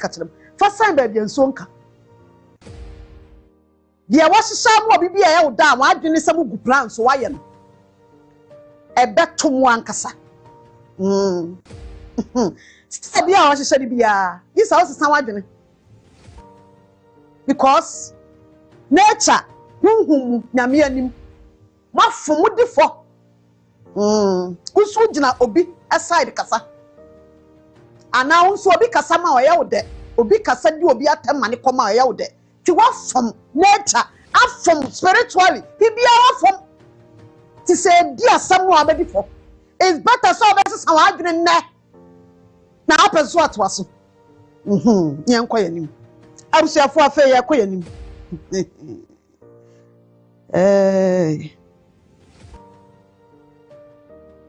catch them. First time baby and sonka. Dear was some more be a down, I didn't some good plan, so I am a bet to one cassa. Steady, I said, be a this house is now I didn't. Because nature, Yamianim, my food before. Usujina obi aside kasa. Ana unso obi kasa ma oya ode. Obi kasa di obi atem mane koma oya ode. Ti wa from nature, from spiritually. Bibia from ti say di asam wa be before. It's better so be say wa adwene ne. Na apeso atwaso. Ye nko yanim. Abusiafo afa ye ko yanim.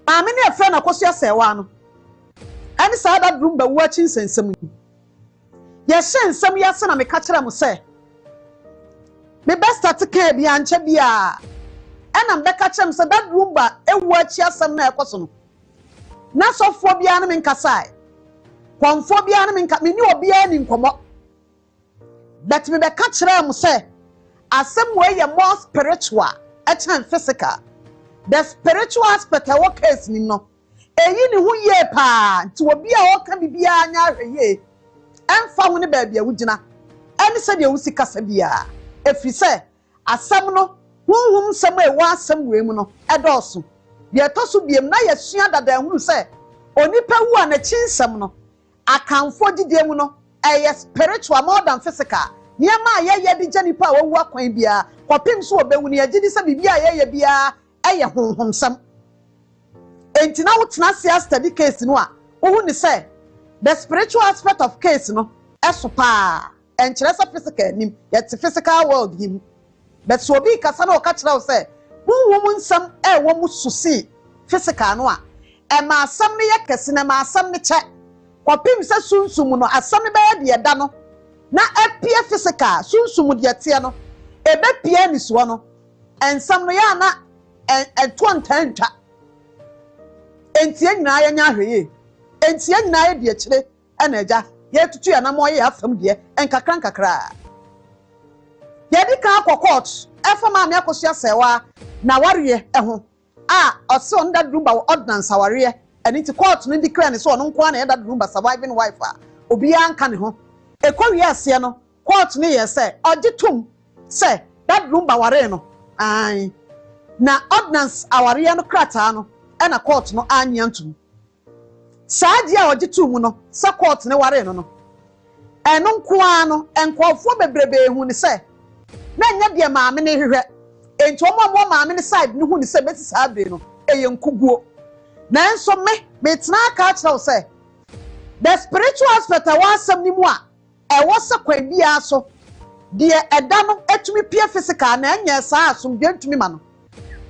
Mami ne friend akoso A.Serwaa no. Ani sa da Lumba wu achi nsensem. Ye hensem ya se na me ka kire mo se. Me best start ka bia anche bia. Ena mbe ka kire mo se da Lumba ewu achi asem na ekoso no. Na sofo bia na me nkasai. Kwamfo bia na me nka me ni obi ani nkomo. But me be ka kire mo se asem we ye more spiritual and physical. The spiritual aspect of what case ni no. Eyi ni hu ye pa nti obi a o ka bibia anya hweye. Emfa wo ne ba bia wugina. Eni se de wusi kasa bia. Efri se asem no hunhum sem e wa asem we mu no edoso. Ye toso biem na ye sua dada hunu se onipa wu a na chinsem no akanfo gidie mu no eye spiritual more than physical. Niema ye di janipa wo wu akwan bia kopim so obewu ne ye gidi se bibia ye bia eye honhom sam enti na wotena sia study case no a wo ni say the spiritual aspect of case no eso pa enkyere sa physical nim yet physical world him but so bi kasa na o ka kira wo say honhom nsam wo mu susi physical no a e ma asam ne ye kese na ma asam ne che kopim se sunsum no asam ne be ye de da no na appear physical sunsum de tie no e be pia ni so no ensam no ya na twa entie nyina ya nya hweye entie nyina ya de akire na eja ye tutu ya na mo ye afam de enkakran kakra ye di ka court efama me akoso A.Serwaa na wariye ho ose on that Lumba ordinance wariye eni ti court no declare ne so on nko na that Lumba surviving wife obi anka ne ho ekwawi ase no court ne ye say ogitum say that Lumba ware no ai na ordinance awariye no krata no na court no anyantum saadi a ogitum no sa court ne ware no eno nko ano enkofo bebrebe hu ne say na nya de maame ne hwehwe enti omo maame ne side ne hu ne say beti saade no eye nkuguo na enso me tena ka kira say the spiritual aspect wa asem ni mu a e wo se kwan bia so de eda no etumi pia physical na enya sa asum de ntumi ma no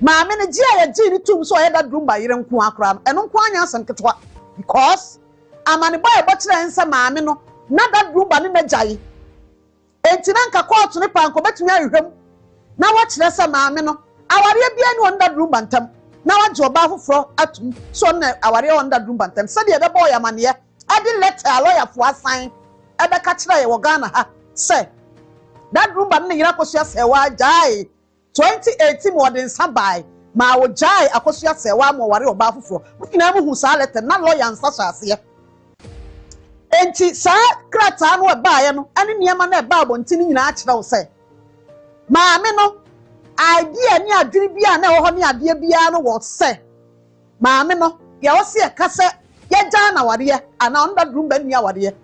maame ne ji a ye ji ni tum so ye da Lumba yire nko akra eno nko anya asem ketwa because amane boy bo kire nsa maame no na da Lumba ne nagyaye enti na nka court ne panko betumi ahwehwem na wo kire sa maame no aware bia ni on da Lumba ntam na waje oba foforo atum so na aware on da Lumba ntam se de be boy amane ye adi letter lawyer fo asan ebe ka kire ye wo Ghana ha se that Lumba ne yira koso A.Serwaa jai 2018 modern sabai ma wo jai akoso A.Serwaa mo ware oba foforo mukina mu hu sa letter na lawyer nsa hyase enti sa krata no eba ye no ane niema na eba abontini nyina a kire wo se maame no idea ni adwiri bia na wo ho ni ade bia no wo se maame no ye wo se ka se ye ja na ware ana onda Lumba ni aware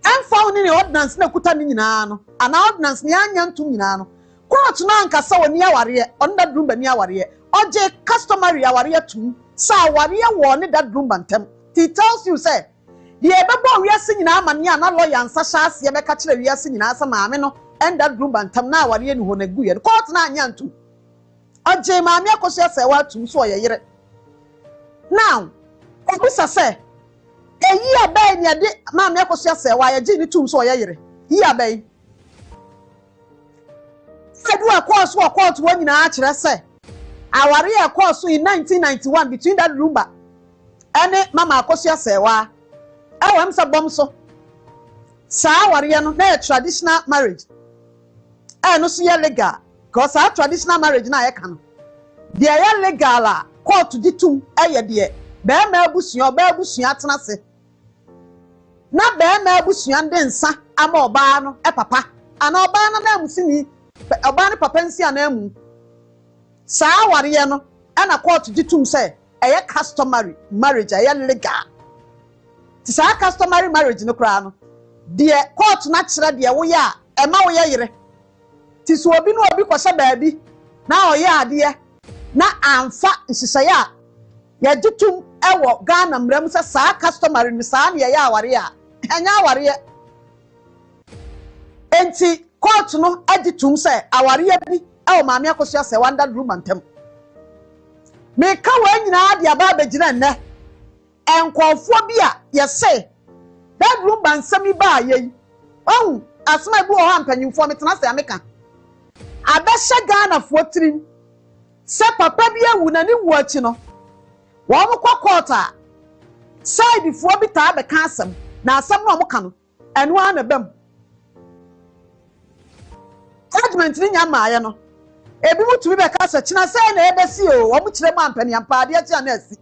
emfa ni ordinance na kuta ni nyina no ana ordinance ni anya ntum nyina no court na nkasa woni aware onda Lumba ni aware oje customary aware tum sa aware wo ni da Lumba ntem he tells you say the ebebo wiase nyina amane ana lawyer nsa hyase ye beka kire wiase nyina asa maame no enda Lumba ntam na aware ni ho na guye court na anya ntum oje maame akoso A.Serwaa tum so ye yire now obusa say eyi abai ni ade maame akoso A.Serwaa ye ji ni tum so ye yire yi abai Edu akoso court wo nyina a kire say aware ya course in 1991 between that Lumba ene mama akoso A.Serwaa awam sa bom so saa ware no na traditional marriage no so ye legal because our traditional marriage na ye ka no de ye legal a court ditum de be ma abusua oba abusua atena se na be ma abusua de nsa ama oba no papa ana oba na amusini oba ne papa nsi ana amu saa ware no na court ditum se eye customary marriage eye legal ti saa customary marriage no kra no de court na kire de wo ya ma wo ye yire ti so obi no obi kwose baabi na oye ade na amfa nsisaya ya ditum ewo Ghana mram se saa customary ni saa na ya aware a enya aware enti court no aditum se aware bi ewo maame akoso se wanda room antem me ka wa nyina ade aba abegina nne enkofo bi a ye se that room bansami ba ye oh asma bi o ha mpanyimfo metena se ameka abehye Ghana fo tirim se papa bi awu na ni wu achi no wo mo kokota side fo bi ta be ka asem na asem no mo ka no enu ana bam judgment ni nya maaye no ebi mutu be ka se kina se na ebesi o wo mo kire mo ampani ampa ade achi na asi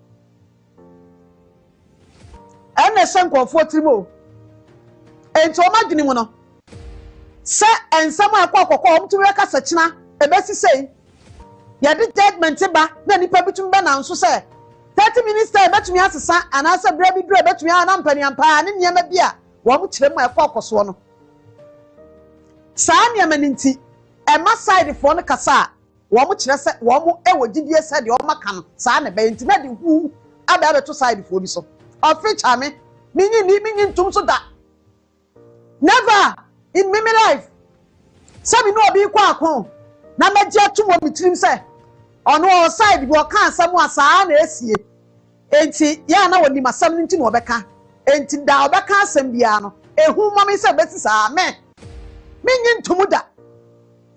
ene se nkofo tirim o enti o madwini mu no se ensam akokoko o mutu be ka se kina ebesi sei ya di judgment ba na nipa bitum ba na nso se 30 minutes time betumi asesa anasa bra bi bra betumi ana mpani ampa ne niam bia wo mu kire mu ekokoso no saa niam ninti e ma side fo no kasa wo mu kire se wo mu ewo gidie se de o maka no saa ne be nti na de hu aba beto side fo bi so of which ame minyi ntum so da never in my life sabi no obi kwa akon na meje atumo mitrim se ono side bi o kan asam asa na esie enti ya na woni masam nti no obeka enti da obeka asam bia no ehu mami se beti sa amen minyi ntum da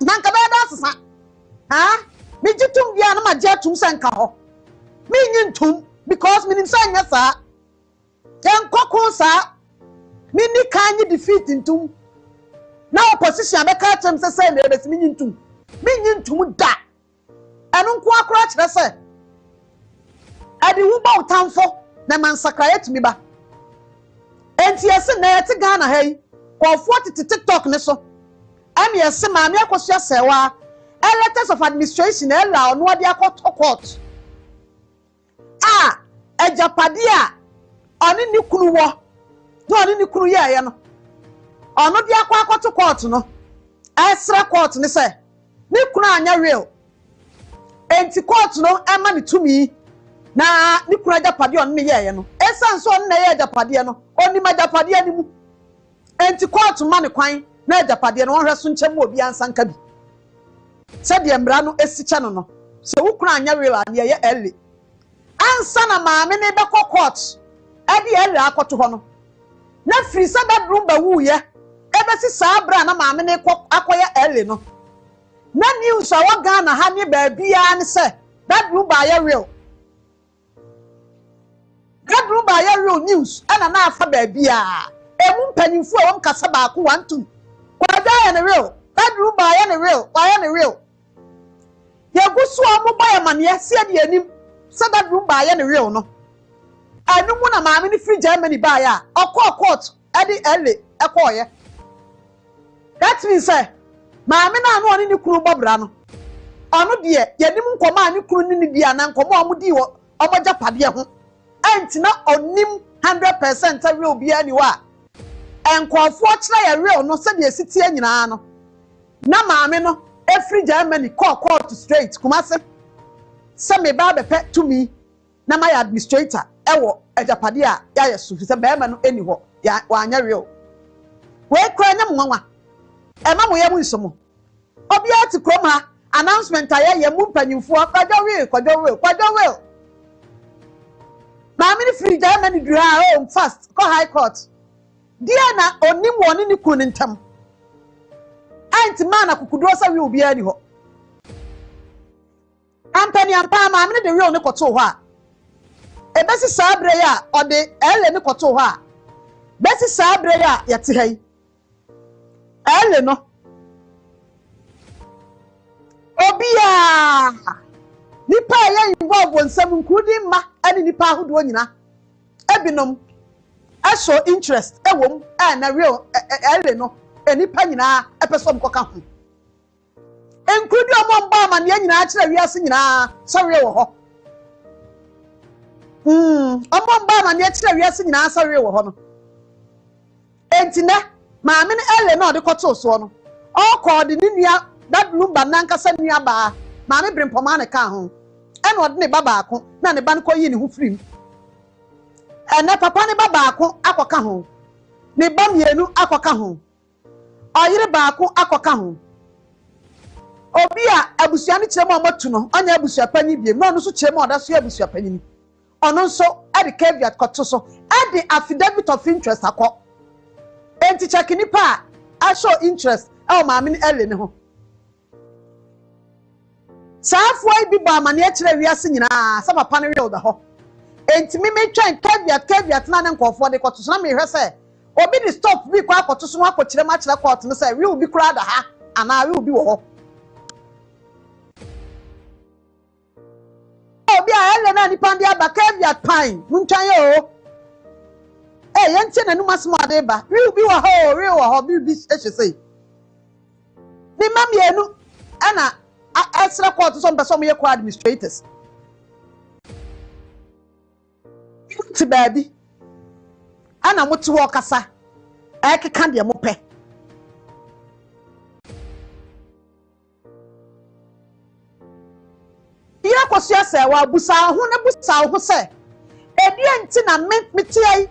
nanka be da sesa ha mijitum bia na maje atum se nka ho minyi ntum because minim se anya sa yan kokon sa mini kanyi defeat ntum na opposition abeka atem se na ebesi minyi ntum da enu nko akora kire se ade wu ba utamfo na mansakra yetumi ba enti ese na yete Ghana hai ko 40 TikTok ne so ami ese maame akoso A.Serwaa letters of administration ela ono ade akoto court ejapade a oni ni kunu wo no oni ni kunu ye no ono de akoto court no esra court ne se ni kunu anya real enti court no ema ni tumi na ni kunu ajapade on ne ye no esan so on na ye ajapade no oni majapade ni mu enti court ma ne kwan na ajapade no hwe so nkyem obi ansanka bi se de mbra no esicha no se wo kunu anya real ane ye ele ansa na maame ne be court ade ele akoto ho no na free sa da Lumba wu ye ebesi saa bra na maame ne akoye ele no na news awa Ghana ha ne ba bia ne se that Lumba ya real news ana na afa ba bia emu mpanyimfu a won kasa ba ko 1 2 kwada ya ne real that Lumba ya ne real wa ya ne real ya gusu amu ba ya mane se de anim se that Lumba ya ne real no anu mu na maame ne free Germany ba ya okọ court ade ele ekoye that means say maame na anu oni ni kunu bobra no onu de yanim nkoma ani kunu ni bia na nkoma omudi wo omoja pade ho enti na onim 100% real bia ni wa enkofo kira ya real no se de esitie nyina no na maame no every Germany court straight kumase se me ba bepe to me na my administrator ewo ejapade a ya yesu se be ma no eni ho ya wanya real we kra nya mwanwa ema mo ye mu nsomo obi ati kroma announcement aye mu mpanyimfo kwajo real maame ni free Germany dura home fast ko high court dia na onim woni ni kunu ntam anti man akukudro sa wi obi ani ho ampani ampa maame ni de real ni koto ho a ebesi sabre ya ode ele ni koto ho a besi sabre ya yete hai ele no obia nipa ya involve nsam nkudi ma ani nipa ahodo nyina ebinom show interest ewom na real ele no nipa nyina epesom koka ho enkudi omomba amane nyina akire wiase nyina sɔre wo ho omomba amane akire wiase nyina sɔre wo ho no entina maame ne ele no de koto so no all called ni nua that Lumba nankasa nua ba maame brimpoma ne ka ho ena ode ne baba ako na ne ba ne koyi ne ho firim ena papa ne baba ako akoka ho ne ba mienu akoka ho oyire ba ako akoka ho obi a abusua ne kirem amatu no anya abusua panyi biem no no so kirem oda so abusua panyi ni ono nso ade caveat koto so ade affidavit of interest akọ enti check ni pa a show interest e maame ne ele ne ho saafo bi ba amane akire wiase nyina sa papa ne real da ho enti me twan caveat na ne nkofo de koto so na me hwe se obi di stop bi kwa koto so akọ ma kire court no se real bi kura da ha ana real bi wo ho obi a ele na nipa ndi aba caveat pine muntwan ye o yenti na numa small de ba real bi wo ho bi ehye ni mamienu ana extra court so mpeso ye kwa administrators ti baby ana muti wo kasa ekeka de mo pe ya kwasu A.Serwaa busa ho se ebi enti na metiai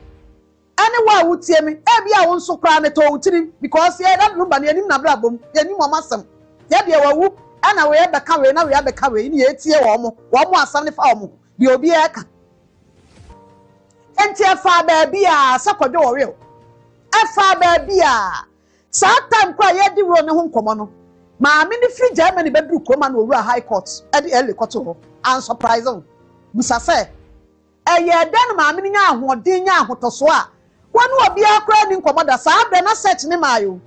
ane wa wutie mi ebi a won so kra ne to wutiri because ye that Lumba ne anim na bra bom ye nim omasem ye de wawu ana we be ka we na we be ka we ni etie wo mo asam ne fa wo de obi e ka enti afa ba bia sakwadwo wo real afa ba bia sa time kwa ye di ro ne ho nkomo no maame ni free Germany be du koma na owura high court e de ele koto ho and surprising busa se eye den maame ni nya ahoden nya ahotoso a wonu obi akra ni nkomo da sa abe na search ni mayo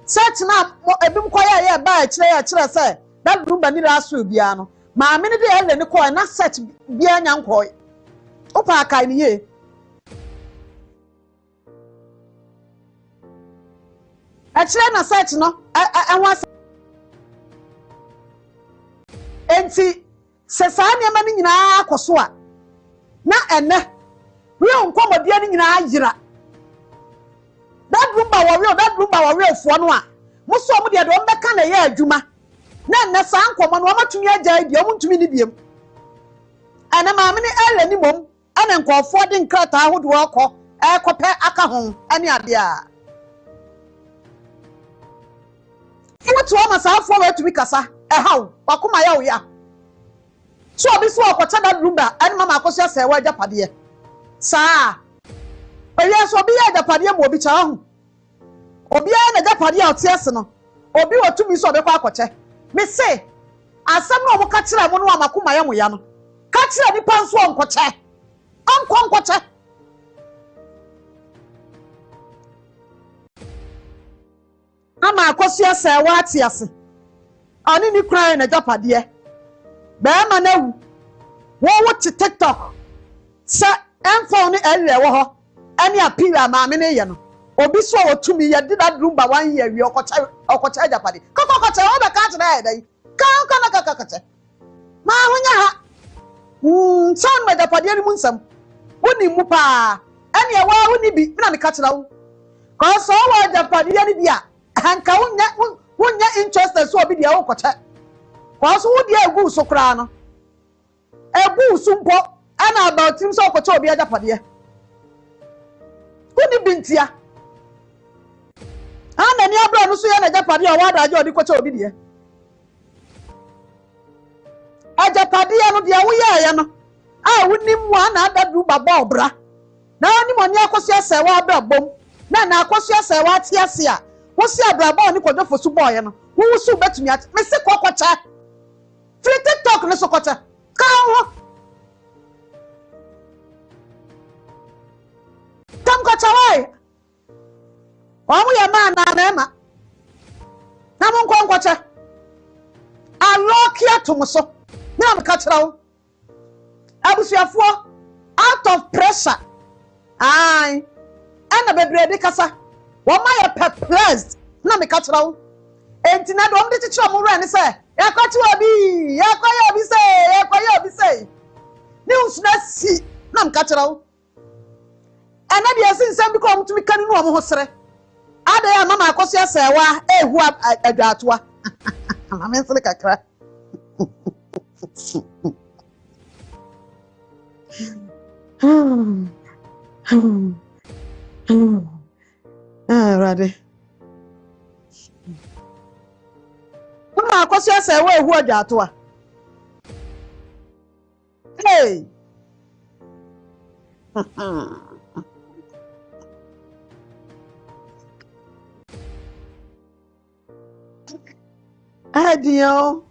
search na ebim koya ye ba a kire se that Lumba ni raso bia no maame ni de ele ni ko na search bia nya nkoi opa akai ni ye a kire na search no enwa enti se sa niam ni nyina akoso a na ene real nkomodie ni nyina ayira that Lumba wa real fo no a muso mu de do mbeka na ye adwuma na ene sa nkomo no amatumi agya di omuntumi ni biem ana maame ni ele ni mom ana nkofo de nkrata ahodo akọ ekope aka ho ani ade a wotu o masafo wa tumi kasa haw wakoma ya wo ya so obi so okocha that Lumba ani mama akoso A.Serwaa japade saa oye so obi ya japade mo obi cha ho obi ya na japade a otiese no obi otumi so obekwa akoche me se asem no mo ka kire mo no amakoma ya mo ya no ka kire nipa nso onkoche onkoche ama akoso A.Serwaa atiase ani ni kran na japade be ma na wu wo ti TikTok sa enfo ni ele wo ho ani apira maame ne ye no obi so otumi ye did that Lumba 1 year wi okocha japade kokocha o be ka tira dai ka na kakacha ma hunya ha son ma japade ni munsam woni mu pa ani e wa woni bi na me ka tira wo ko so wa japade ni bia hanka wonya interest so obi dia wo kocha ko so wo dia egu so kra no egu so mpo ana about him so kocha obi ajapade woni bintia ana ni abra no so ye na ajapade o wa da aje odi kocha obi dia ajapade no dia wo ye no a woni mu ana adadu baba obra na oni mo ni akoso A.Serwaa abra bom na akoso A.Serwaa tiase a wo si abraba oni kodofo su boy no wo su betumi at me se kokocha free TikTok no so kocha ka ho tam kocha wai wa mu ya ma na ma na mo nkwankwache alokia to mo so na me ka kira wo abusuafo out of pressure ai ana bebre de kasa wo ma ye perplexed na me ka kira wo enti na do mde kira mo re ne se yakwachi obi yakwaye obi say ni usuna si na me ka kira wo ana de asin bi ko mo tumi kan no mo ho sere ada ya mama akoso A.Serwaa ehu adwatoa mama nsele kakra Rade mama akoso A.Serwaa ehu adwatoa hey Adio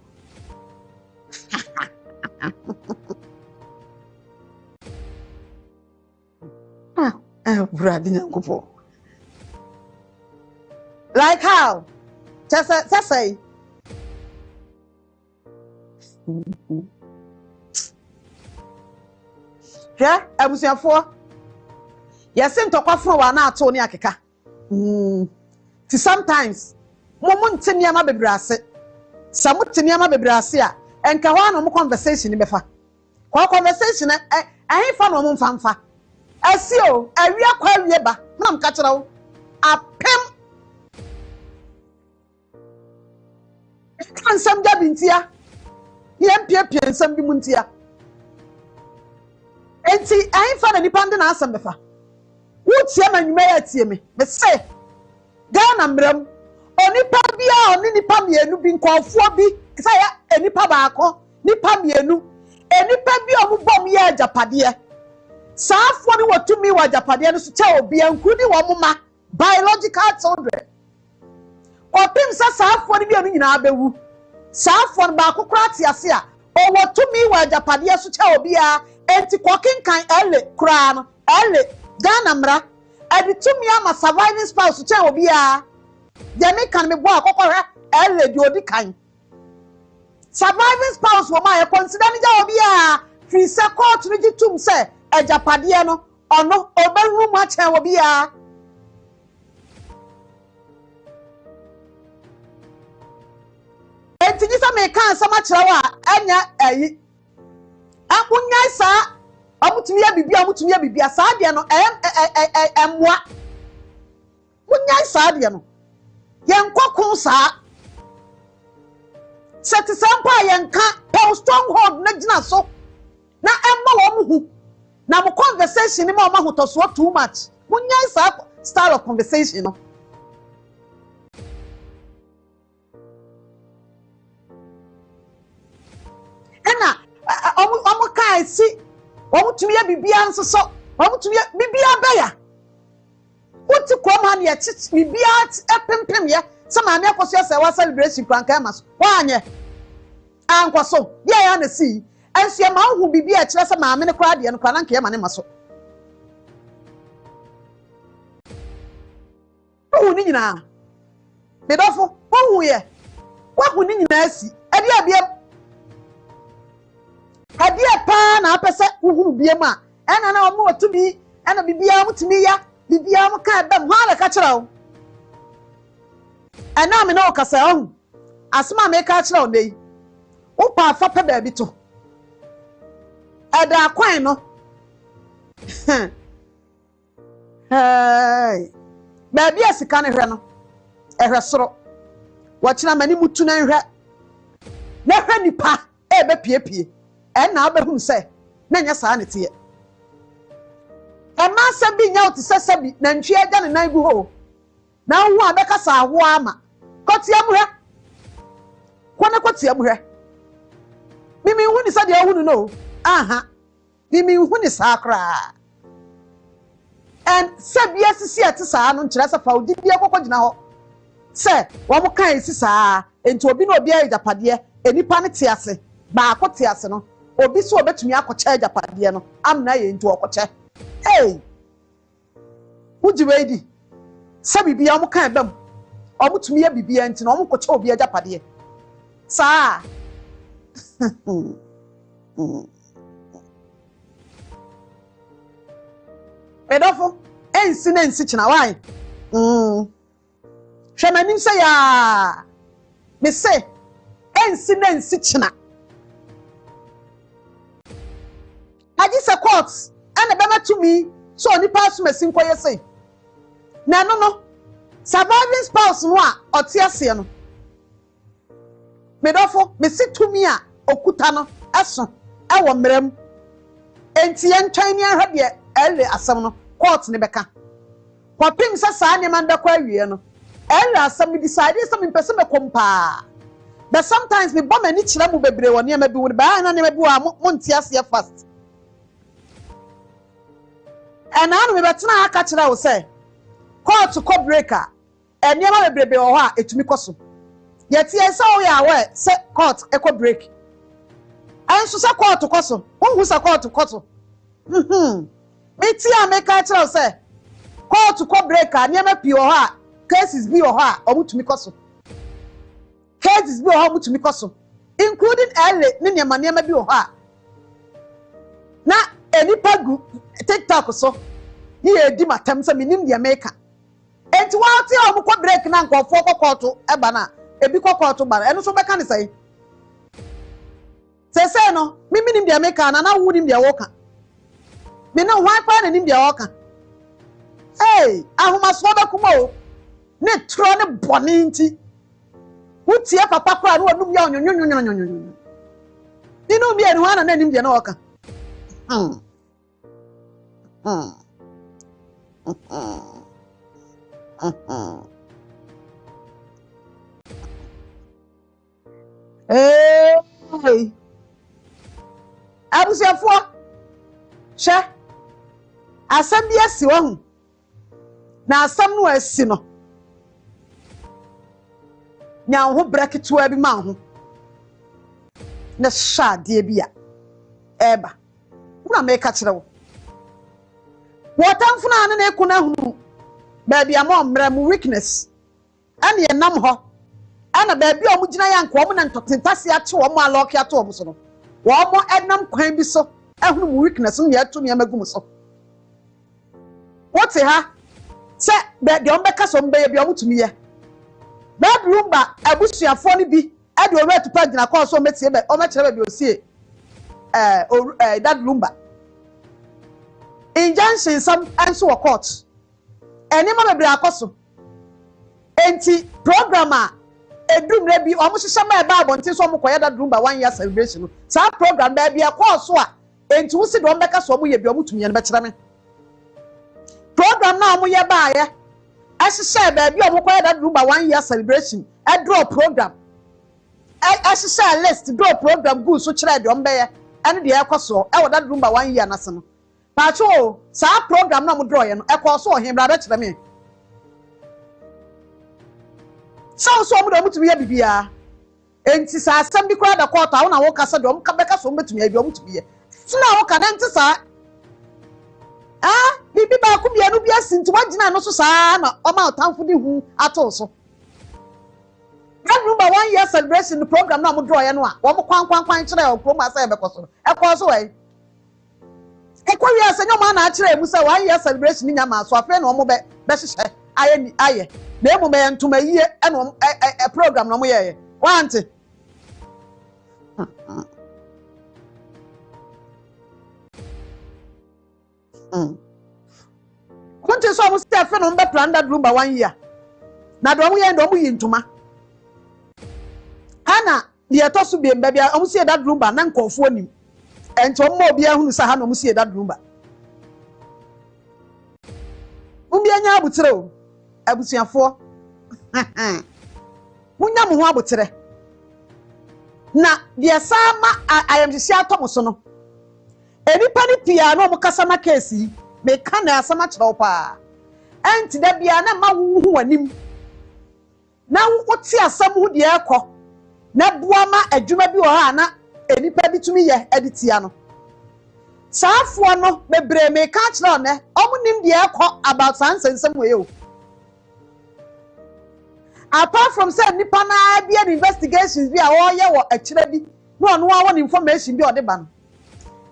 Brady Nyankopo. Like how? Just say. Yeah, I was here for. Yes, sent to Quafro and now Tony Akeka. Sometimes, Momon Tiniama Bebrase. Some Tiniama Bebrasia, and Kawan conversation in Befa. Kwa conversation, I ain't found one fanfa. I see you, I reacquire Yeba, Nam Catchero, a pem. And some Dabintia, Yempia, and some Bimuntia. And see, I ain't found any pandon answer Befa. What's your man, you may see me, but say, Ghana, Bram, only Pabia, only Pamia, being called for be, say, any Pabaco, ni Pamianu, any Pabia who bomb ya Japadia. Safwani watu mi wa Japadia no sucha obi ankudi wa mama biological children. Opim sa safwani bi anu nyina abewu. Safwani ba kokora ti ase a o watu mi wa Japadia sucha obi a enti kokenkan ele kura no ele Ghana mra edi tumi ama surviving spouse sucha obi a de me kan me bo akokora ele di odi kan. Surviving spouse wo ma e consider ni ja obi a fi se court ni gitum se Japadia no ono oberu mu achen wo bia enti ni sa me kan sama kire wa anya ayi akunya sa amutumi ya bibia sa de no emwa kunya sa de no yen kokun sa set sampa yen ka stronghold na gina so na emma wo mu hu na mo conversation ni ma ma hotoso too much munya isa style of conversation no ena omo kai si omo tumi ya bibia nso so omo tumi bibia baya uti ko ma na chi bibia epempem ye se ma me akoso A.Serwaa celebration kwanka ma so wanye ankwaso ya na si ansia ma hu bibia a kire se ma me ne kra de no kra nanka ma ne maso hu ni nyina me dofo hu ye wa hu ni nyina asi ade abia pa na apese hu bia ma ena na omo otumi ena bibia mutumi ya bibia mo ka bam ha la ka kire o ena me na okasa hu asma me ka kire o nei wo pa fa pa ba bi to ada kwan no hey baby asika ne hwe no ehwe soro wachina mani mutu na nhwe na hwe nipa ebe piepie na abahu se na nya saa ne tie ema sabi nya oti sabi na ntwe agya ne nan gu ho na hu abeka sa ho ama kotia mu hwe kwana kotia mu hwe mimi hu ni sa de hu no aha mimi hu ni sakra and sabia sisi ati saa no nkira sa fa odi bia kokogina ho se wo mo kan esi saa enti obi na obi a Japade enipa ne te ase ba akote ase no obi so obetumi akoche Japade no amna ye enti okoche hey uji weidi sabi bia mo kan bam omutumi ye bibia nti na omukọcha obi ajapade saa edofo ensi na ensi china why hwemanim se ya me se ensi na ensi china aji se court ene bema tumi so nipa asumasi nkoye se na no surviving spouse no a ote ase no medofo me se tumi a okuta no eso ewo mrem enti yentwan ni ahwe de ele asem no court ne beka kwapim se saa ne man bekwa awie no ele asem decide se me pese me kompa but sometimes me bomb ani kire mu bebre woni e ma bi woni ba na ne ma bi wa mo nti ase fast and anu me betena aka kire wo se court ko breaker eni ma bebrebe wo ha etumi koso yeti esa wo ya we se court e ko break anso se court koso won se court koso me ti ameka kire wo se court ko breaker eni ma pi wo ha cases bi wo ha omutumi koso cases bi wo ha omutumi koso including ele ne nema bi wo ha na eni pagu TikTok so ni edi matam se minim de America enti wa ti o ko break na nkofo kokoto e ba na ebi kokoto ba eno so beka ne sai se no mi minim de America na wu nim de woka me na wa pa na nim de woka ahuma so ba kuma o ne tro ne boni nti wutie papa kra na onum ya onyonyonyonyonyonyo ni no bi enu ana na nim de na woka Hey, abusiafo she asam bi asi wo hu na asam no asi no nya ho braketo abi ma ho na sha de bia eba una make kire wo wotamfuna na ekuna hunu baby am mrem weakness ana ye nam ho ana baby o mugina yanko o na ntotentase ache wo mo aloki ato wo so no wo mo enam kwan bi so ehunu mu weakness no ya to me amagum so wote ha se baby o mbeka so baby o mutumi ye baby Lumba abusuafo ni bi e de o retu pa gina ko so metie be o mekere baby o sie that Lumba injunction some answer wa court eni ma bebre akoso enti programmer edum na bi o mo hihye ma e ba abonte so mo koya da Lumba 1 year celebration no sa program ba bia course a enti wo si do mbeka so mo ye bi o mo tumye no be kire me program na o mo ye ba ye ahihye ba bia o mo koya da Lumba 1 year celebration e draw program ahihye list draw program go so kire de o mbe ye ene de ekoso e wo da Lumba 1 year na se no pacho sa program na mo draw ye no e ko so o him bra be kire me so mo do mutumi ya bibia enti sa asem bi kwa da kwota wo na wo kasa do mka beka so mutumi ya bi mutumi ye sina wo kana enti sa bibi ba ku bia no bia sinti wagina no so sa na o ma otamfo di hu ato so Lumba 1 year celebration program na mo draw ye no a wo mo kwan kire o promo asa ye be koso e ko so we ekwa wi ase nyoma na akire mu se 1 year celebration nya ma so afa na o mo be hihye aye na emu me ntuma yie e no program no mo ye wante kunti so mo se afa no be plan that Lumba 1 year na do mo ye ndo mo yi ntuma hana de to so be mbabia o mo se that Lumba na nkofo nim enti o mo obi ahunu sa ha no mo se that Lumba umbi anya abutire o abusuafo munya mo ho abotere na de sama ayamhye atom so no enipa ni pia no mo kasa na case me ka na asama kire opa enti da bia na ma wo hu anim na wo ti asam hu de ekọ na bua ma adwuma bi wo ha na enipa bi tumi ye editia no saafo no bebre me ka kire ne omunim de ekọ about sansensem we o apart from say nipa na be an investigations bi a wo ye wo akira bi no no wa information bi o de ba no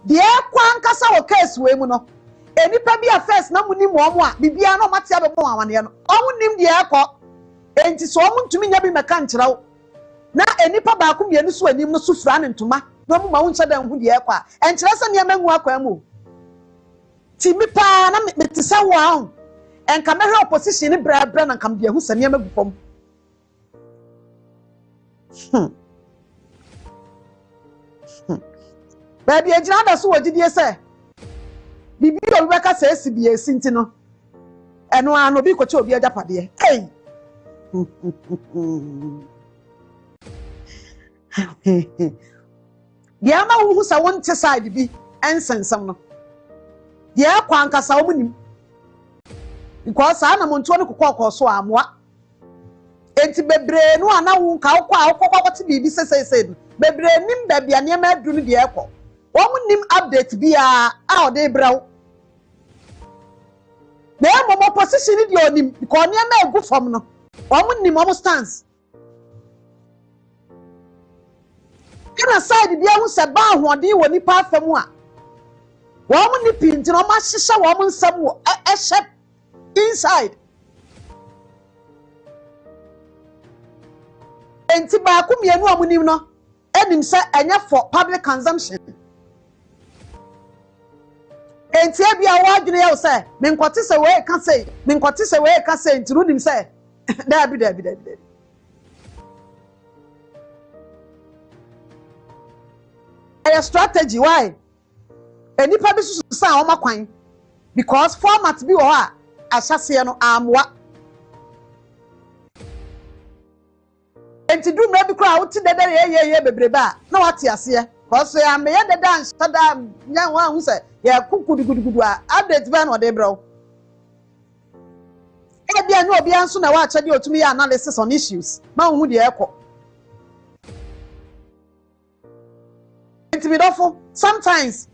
de kwa nkasa wo case we mu no enipa bi a first na mu ni mo a bibia no mate abebo awane no omu nim de ekọ enti so omu ntumi nya bi meka nkyira wo na enipa ba ko mienu so anim no so fra ne ntoma no mu ma wo nkyɛ dan hu de ekọ a enkyira sɛ ne mangu akwa mu ti mi pa na me te sɛ wo ahụ enka mehwe opposition ni bra na nkam de hu sɛ ne magu fam baby ejina da so wogidie sɛ bibi obi bɛka sɛ esibi esinti no ɛno ano bi kɔkye obi agapade hey dia ma wo hu sɛ won te side bi ensensam no dia kwa nkasa wo nim because ana monto no kokɔ so amoa enti bebre no ana wo nka wo kwa akɔkɔkɔte bibi sesese bebre nim ba bia ne ma adu no de ekɔ wo nim update bia a ode braw na mo position di onim because ne ma egu fam no wo nim mo stance kana side bia hu se ba ahoɔden wɔ nipa afam a wo ni pinti no ma hyehyɛ wo nsam wo ɛhyɛ inside enti ba ko mienu amunim no enim sɛ ɛnyɛ for public consumption enti ebia wo adwene yɛ wo sɛ menkɔte sɛ we ka sɛ menkɔte sɛ we ka sɛ enti runim sɛ dabi a strategy why enipa bi susu sa o makwan because format bi wo ha ahyase no amwa enti du mra bi kra wo ti dede ye bebreba na wate ase because ya me ye dede anhyada nya wa hu se ya kukudugudugudu a update ba no de bro e bia nya obi anso na wa akyade otumi ya analysis on issues ma hu de ekọ enti bi dofo sometimes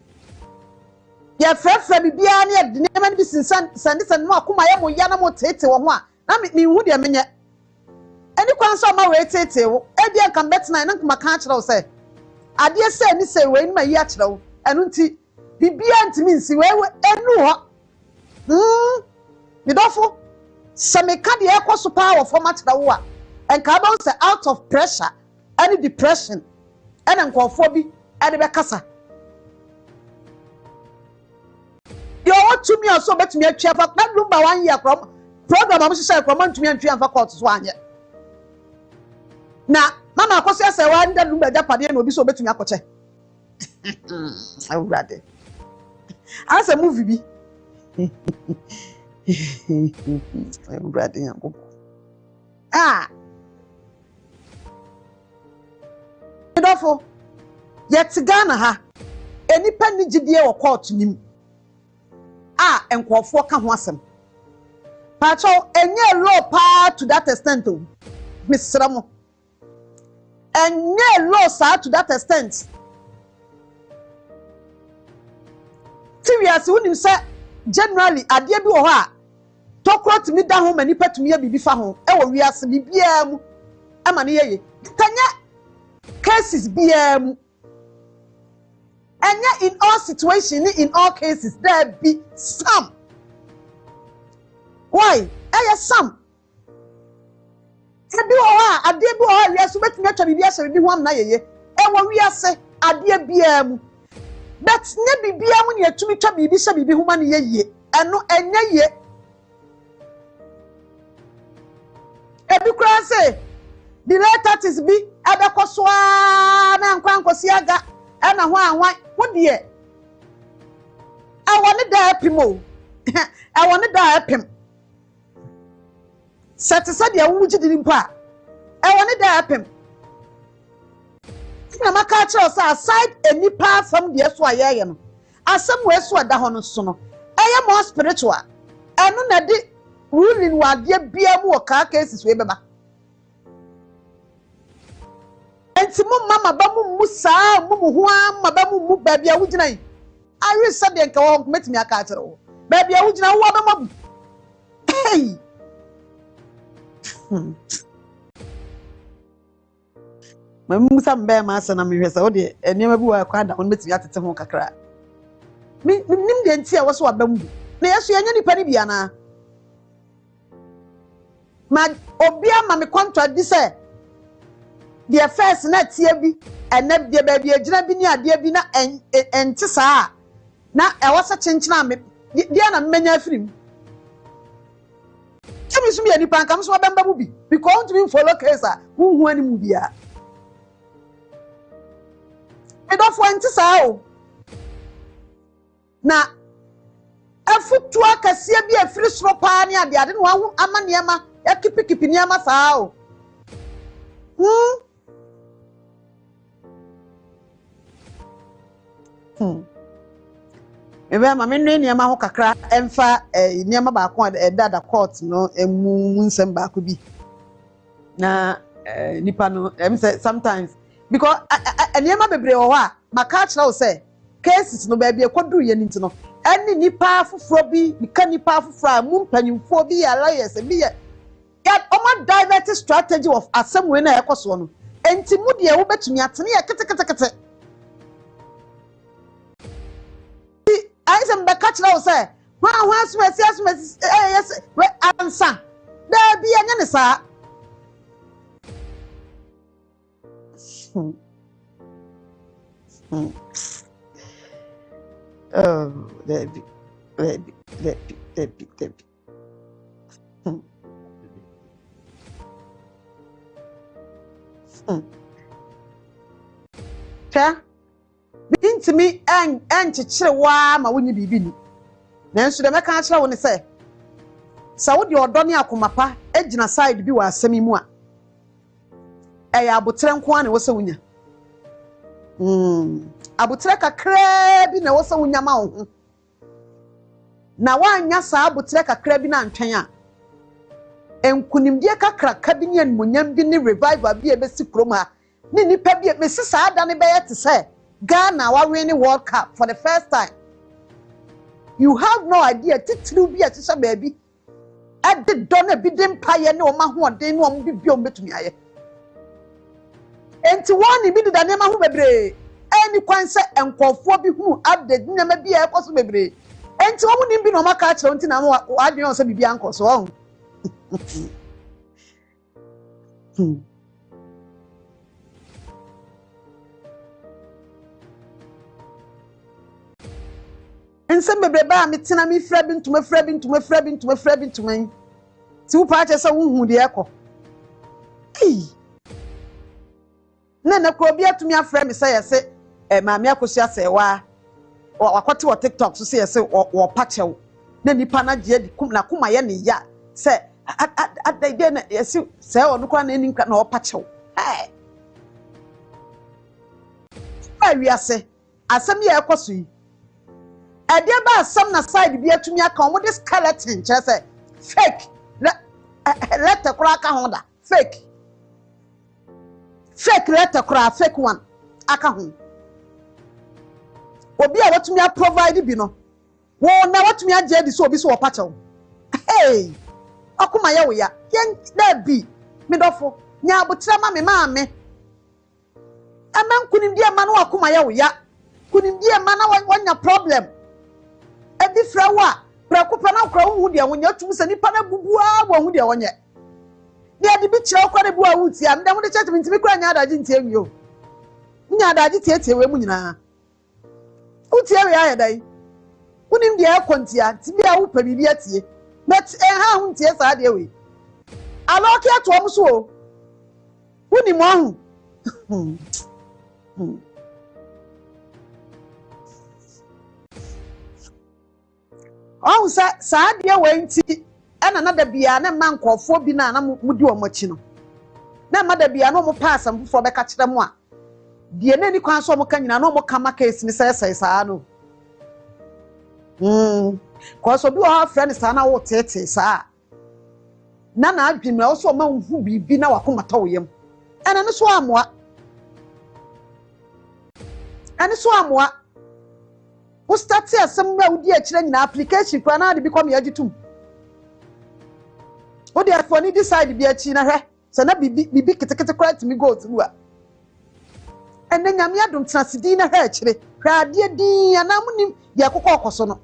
ya frefre bibia na ye de nema bi send no akoma ye mo ya na mo tete wo ho a na me hu de menye eni kwan so ma we tete wo e bia kan betna na kuma kan kyerɛ wo sɛ ade sɛ ni sɛ we ni ma yi akyerɛ wo enu nti bibia ntimi nsi we enu ho me dofo sɛ me ka de ekɔ so pa wo format kyerɛ wo a enka ba wo sɛ out of pressure any depression ɛna nkɔfo bi ɛde bɛkasa yo watumi aso betumi atwa fa na Lumba 1 year program am hyehyɛ program ntumi antwa fa court so anye na mama akoso A.Serwaa nda Lumba japade na obi so betumi akɔkyɛ awurade asa movie bi awurade yanko idofo yet Ghana ha enipa ni gidie wɔ court nim enkofo ka ho asem pacho enye low pa to that extent o misramo enye low sa to that extent serious unim say generally ade bi wo ho a tokro timi da ho mani patumi ya bibi fa ho e wo wiase bibia mu ama ne yeye tanya cases bia mu anya in all situations, in all cases, there be some. Why? Some. Ebi oha, ade bi oha, yes, we betumi atwa bibia se bi ho am na yeye. E wo wi ase, ade bia mu. But ne bibia mu ne atumi twa bibi se bibi ho ma ne yeye. Eno enya ye. Ebi kura se, the letter is bi, abekoso na nkwa nkosi aga. Ena ho anwan wo de e awone da apim o awone da apim sete se de wo gidi mpa awone da apim na maka kire so aside enipa fam de so ayeye no asem we so da ho no so no eye more spiritual eno na de ruling wa de bia mu o ka cases we beba enti mo mama ba mu musa mo ho amma ba mu ba bia wo gina yi ayi se de nka wo metimi aka akere wo ba bia wo gina wo ba mabu hey Mamusa mbe ma asa na mehwesa wo de enema bi wa kwa da ho metimi atete ho kakra nim de nti a wo so abam na yeso yenya nipa ni bia na ma obi ama me contract di say the first na tie bi ene de ba bi agina bi ni ade bi na enti saa na e wo se chenchena me dia na mmenya afirim temi so me nipa nkam so abamba bu bi because to be follow case a hu ani mu bia e do fo enti saa o na afutu akasia bi afiri soro paa ne ade ade no hu amaniema ya kipi niema saa o ebe ma me nwe niema ho kakra emfa niema ba ko dada court no emu nsem ba ko bi na nipa no say sometimes because niema bebre wo ha maka kira wo say cases no ba bi ekodu ye nti no eni nipa fufuro bi nika nipa fufuro mu mpanyimfo bi ya lawyers bi ya omo divert strategy of assembly na ekoso no enti mu de wo betumi atene ya kete I say be catch now say ho asumasi yes we answer da bi anya ne sa oh baby cha bintimi enchichire wa ma wonyi bibi ni nanso de meka akira woni se Saudi odo ne akomapa egina side bi wa asemi mu a eya abotre nko a ne wo se wonya abotre kakra bi na wo se wonya ma wo na wanya sa abotre kakra bi na ntwen a enkunimdie kakra ka bi ne anmunyam bi ne revival bi e besi kroma ni nipa bi mesi saa da ne be yete se Ghana wa winning World Cup for the first time. You have no idea. Titlu bi a tisa baby. At the donor bidden pie no mahu de no am bi betumi aye. Enti one bi da nema hu bebre. Any kwan se enkofo bi hu update nema bi e koso bebre. Enti wo nim bi no maka kire nti na wa adwen o se bibi ankoso ho. Ensem bebreba metina me fra bintuma ti wo pa che se wo hu de ekọ na ko bi atumi afra me se yese maame akosi A.Serwaa wakote wo TikTok so se yese wo pa chew na nipa na je di na kuma ye ne ya se adai na yesi se wo nukwa na eni na wo pa chew wi ase asem ye ekoso yi ade ba asam na side bi atumi aka omo de skeleton kire se fake let kura aka ho da fake let kura fake one aka ho obi a watumi a provide bi no wo na watumi age di so obi so opa chew hey akuma ye wo ya yen da bi me dofo nya abotra ma me maame aman kunim di ama no akuma ye wo ya kunim di ama na wanya problem ebi frawa prakupa na kra hu de wonya tum se nipa na bubua wo hu de wonye de ade bi kire okore bua wuti am de mo de chete ntimi kra nya adaji ntie wi o nya adaji tie we mu nyina utie we aye dai unim de akontia ti bi a wo pa bibi atie but ha hu ntie sa de we aloki ato om so o unim ahu sa de we nti ena na da bia na man nkofo bi na mudi o machi no na ma da bia no mo pass am fofo be ka kire mo a de na ni kwan so mo ka nyina no mo ka case ni sai saa no ko so bi o ha friend saa na wo tete saa na adwene o so ma hu bibi na wakomata wo yam ena ne so amoa wo start asem na wodi akire nyina application kwa na de bi come yagitum wo de afo ni decide bi achi na hwe se na bibi kitekete kwat mi go tru a ene nyame adom tenasedi na ha akire hwa ade din ana munim de akokọ okoso no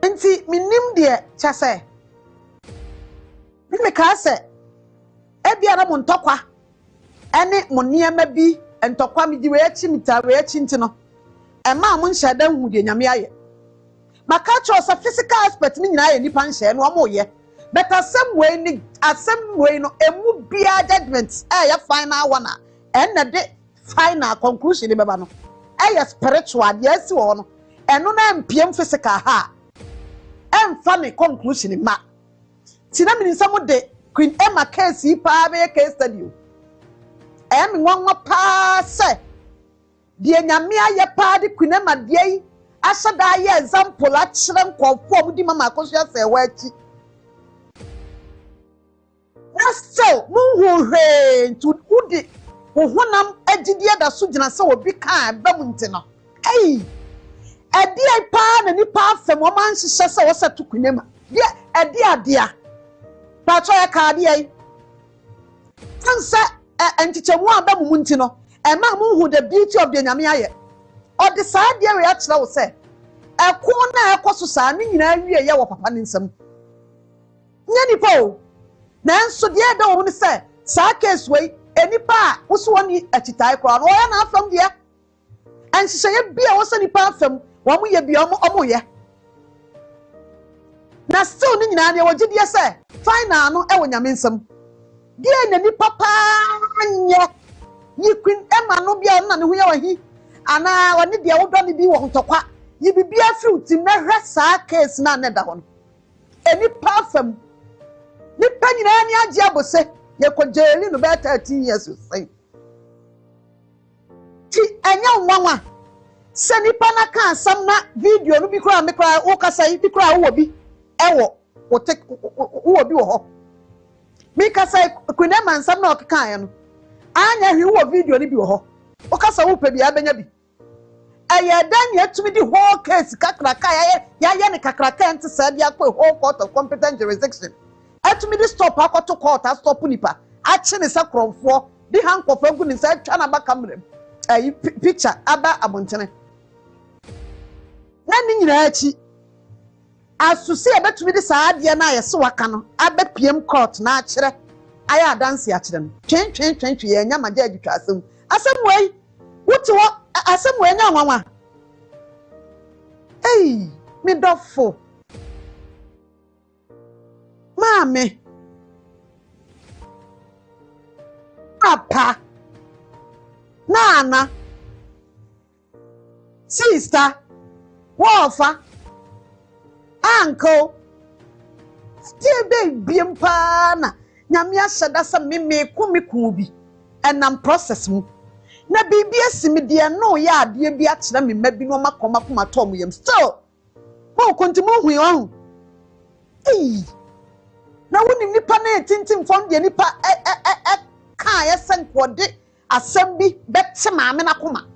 enti minim de chase me ka se ebiara mo ntokwa ene mo niema bi ntokwa mi di we achi mita we achi ntino ema mo nhye da hu de nyame aye maka cho sa physical aspect ni nyina aye nipa nhye no mo ye but asem way no emu bia judgment ya final one na de final conclusion ni beba no ya spiritual de asi wo no eno na mpiem physical ha emfa me conclusion ma tina mi nsam de Queen Emma case pa be case study mi nwanwa pa se de nyame aye pa de Queen Emma de yi asada ye example a kire nkofo mu di mama akoso A.Serwaa achi na still mu hwe to udi honam agidie da so gina se obi kan ba mu ntino edi pa na ni pa afem o man hihye se wo se to Queen Emma de edi adea pa cho ya ka de yi anse entichemu aba mu ntino e ma mu hu the beauty of the nyame aye o de sa de we a kire wo se eko na ekoso sa ni nyina wie ye wo papa ni nsam nya ni po nanso de da wo ni se sa case we enipa wo so woni achitai kro no ya na afam de anhihye ye bia wo se nipa afam wo mu ye bia omo ye na still ni nyina ne wo gidie se final no e wo nyame nsam de na nipa pa anye yi Queen Emma no bia na ne hu ye wahi ana woni de wo do ne bi wo ntokwa yi bibia fruit na hwe sa case na ne da ho no enipa afam nipa nyina ni age abose ye ko jeli no be 13 years say ti enya nwanwa se nipa na ka asam na video no bi kra me kra wo kasa yi bi kra wo bi ewo wo tek wo bi wo ho mi kasa Queen Emma nsam na okeka ya no anya hwi wo video no bi wo ho wo kasa wo pe bi abenya bi aya dan ye tumi di whole case kakraka ya ne kakraka ente sa dia kwa whole court of competent jurisdiction atumi di stop akoto court stop nipa achi ne sakromfo di hankofo agu ni sa twa na ba camera ayi picture aba abontene na ni nyina achi asusi abetumi di sa ade na ayese waka no aba PM court na akire aya adanse akire no twen ye nya maja adwitwa asem wei wuti wo asem wei nya nwanwa me dofo mame papa nana sister wofa uncle still baby mpa na nyame ahyeda sa me ku bi enam process mu na bibi asimi de no ya ade bi a kire me mabi no makoma kuma tom yam still mo kontimu hu yo na woni nipa na tintim fon de nipa ka ya senkode asem bi bete maame na koma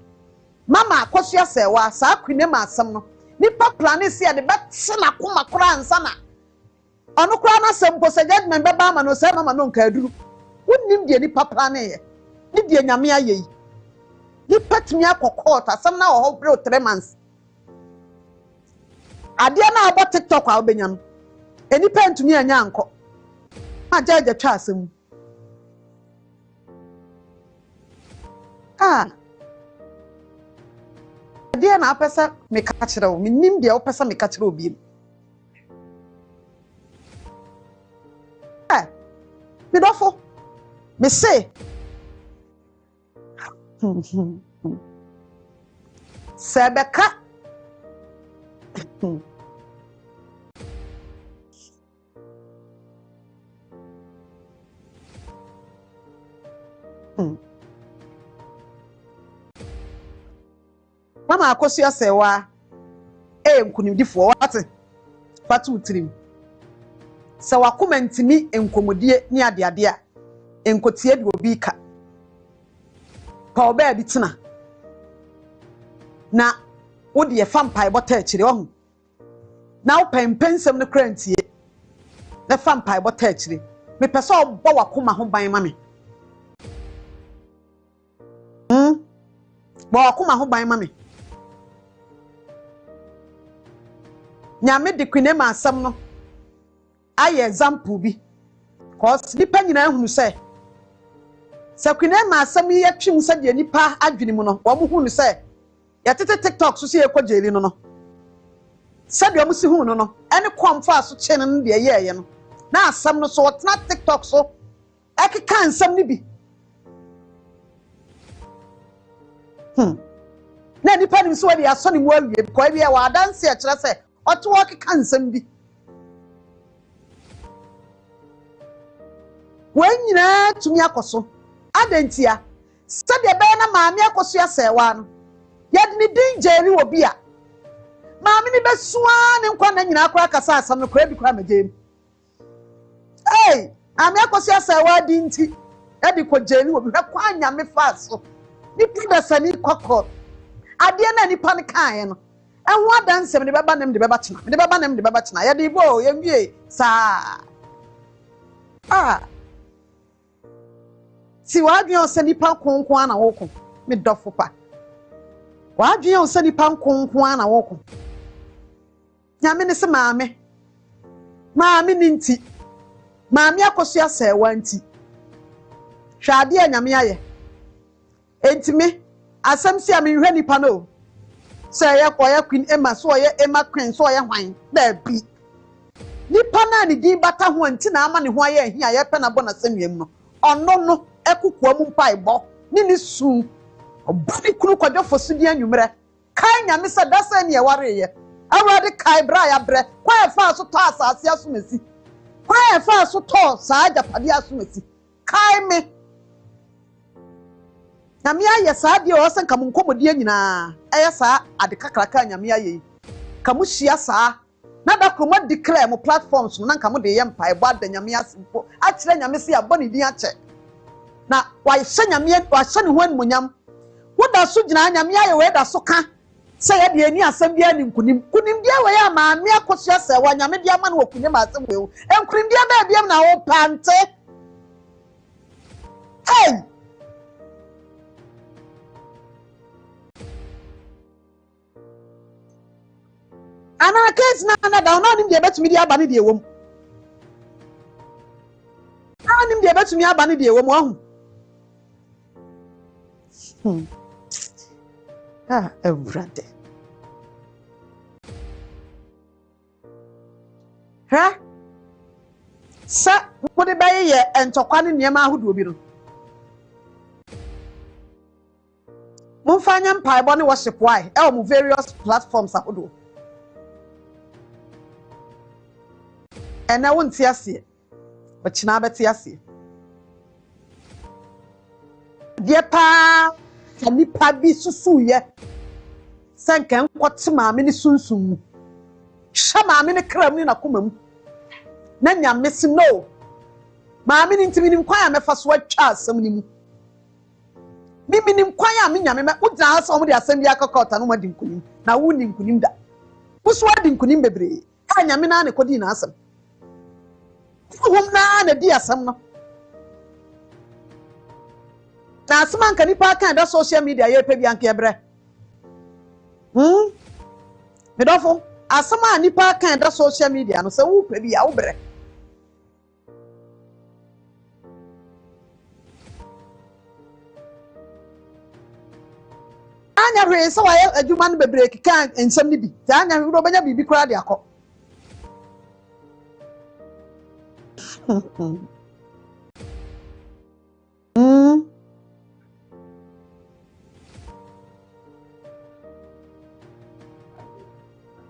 mama akoso A.Serwaa sa Queen Emma asem no nipa plan si ade bete na koma kora ansa na ono kora na sempo se judgment be ba ma no se mama no nka aduru wonnim de nipa plan ye ni de nyame ayeyi nipa tumi akokota asem na wo ho bre 3 months ade na abo TikTok a obenya no enipa ntumi anya anko ajaja twa asem ade na apesa me ka kire wo minim de opesa me ka kire obi me dofo me say sebeka mama akoso A.Serwaa nkunimdifo wate fatu utrim se wakoma ntimi enkomodie ni ade a enkotie de obi ka pa oba bi tena na wode ye fampai bota akire ohu na wo pempensem no krantie na fampai bota akire me pese obo wakoma ho ban ma me bo wakoma ho ban ma me nyame de kwinem asam no aye example bi cause nipa nyina hunu se kwinem asam ye twim se de nipa adwene mu no wo mo hunu se ya tete TikTok so se ye kojeli no sabe omu si hu no ene kwamfa so che no de ye no na asam no so wotna TikTok so ekeka ansam ni bi na nipa nim so we aso ni mu awie ko awie wa dance e kire se oto okeka ansam bi wanyina tumi akoso adantia sabe be na maami akoso A.Serwaa no yad ni dinjeri obi a maami ni besuwa ne nkwa na nyina akwa kasa asam no kwa bi kwa magem ami akoso A.Serwaa dinti e di ko jeri obi kwa anya me faso ni pida sani kokko ade na nipa ne kan no enwo adansem ne beba nem de beba chena de beba nem de beba chena ya de bo ye wie sa si wadwen o se nipa konkon na woko me dofo pa wadwen o se nipa konkon na woko nyame ne se maame ni nti maame akoso A.Serwaa nti hwade a nyame aye entime asem si amenhwe nipa no se ye koye queen ema so ye ema queen so ye hwan da bi nipa na ne din bata ho anti na ama ne ho aye ahia ye pe na bona semwem no ono no ekukua mu mpa ibo ni su obani kunu kwadofo su di anwumre kai nyame se da se ne ye ware ye awade kai bra ya bre kwa fa so to asase asomasi kwa fa so to sa japade asomasi kai me nyame aye saa de o sen kam nkomodi nyina eye saa ade kakraka nyame aye kamu hia saa na da kromo declare mo platforms no na kam de ye mpa ebo ada nyame asimpo a kire nyame se aboni din ache na wa hye nyame wa hye ne ho anmunyam woda so gina nyame aye we da so ka se ye de ani asem bia ni kunim dia we ya maame akoso A.Serwaa nyame dia ma no kunim asem we enkunim dia ba bia na wo pante ana case na da no nim de betumi di aba ne de ewom nim de betumi aba ne de ewom ahu Evrade ha sa wo de baye ye entokwa ne niam ahudo bi no mumfanya mpa ebo ne worship why e o various platforms ahudo ena wonti ase ochina beti ase die pa nipa bi susu ye senka nkwoti maame ne sunsun mu hwa maame ne kram ni na komam na nyame se no maame ne ntimi nim kwan a mefa so atwa asam ni mu mimi nim kwan a me nyame udra so mo de asam bi akakota no ma di nkunim na wo ni nkunim da muso adi nkunim bebre ka nyame na ne kodi na asam na di asam no na asman kan nipa kan da social media ye pe bi anke bre me dofo asama nipa kan da social media no se wo pe bi ya wo bre anya hwe se wa adwuma no bebre kika ensam ni bi ta anya hwe do banya bibi kura de akọ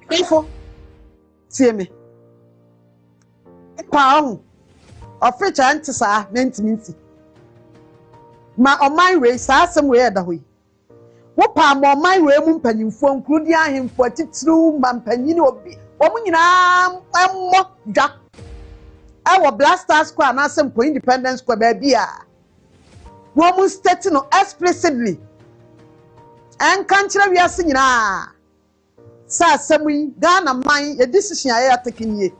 Info tie me pa on ofecha ntisa mentimi ma oman we sa asem we da hoyi wo pa ma oman we mu mpanyimfo nkrudi ahemfo titru ma mpanyini obi omu nyina ammo dwa awo blaster square na asem po independence square ba bia wo mu state no explicitly en kanchira wi ase nyina sa samui Ghana man ye decision aye atakinye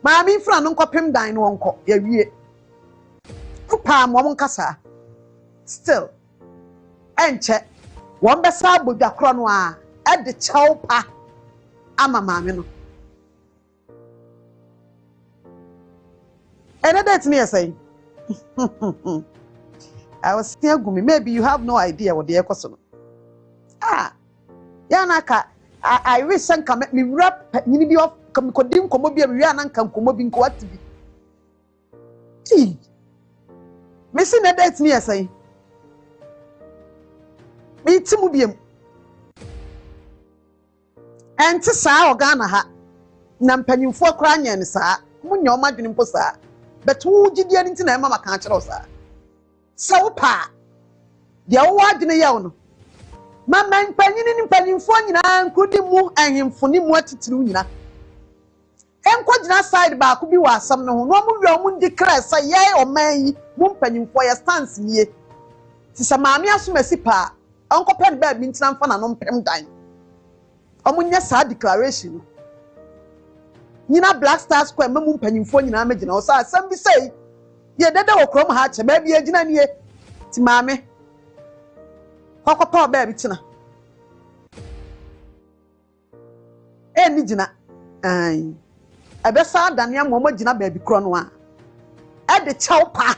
maami fra no nkopem dan no onko ye wie pa mo nkasa still enche won be sa bodwa kro no a e de chew pa ama maame no ene that me say I was still gumi maybe you have no idea what the ekoso ya naka I wish sanka me rap nyini bi of kodim komo bi wi ananka komo bi nko atibi me see na that me say me timu biem enti saa ogana ha na mpanyimfo akra anya ne saa munya o madwene mpo saa but wo gidie nti na mama kan kire o saa sawo pa dia wo adwene ye wo no mama mpanyini ni mpanyimfo nyina nkudi mu ahemfo ni mu atitiri nyina enko gina side ba ko bi wa asam no ho no mu wi mu ndi kra sa ye o man yi mu mpanyimfo ya stance nie ti sa maame asomasi pa onko pen ba bi ntina mfa na no mpem dan omunya sa declaration nyina Black Star Square mamu mpanyimfo nyina magina o sa asam bi sei ye dede wo krom ha che ba bi agina nie ti maame kokopa ba bi tina eni gina ai ebe sa dania mo magina ba bi kro no a e de chew pa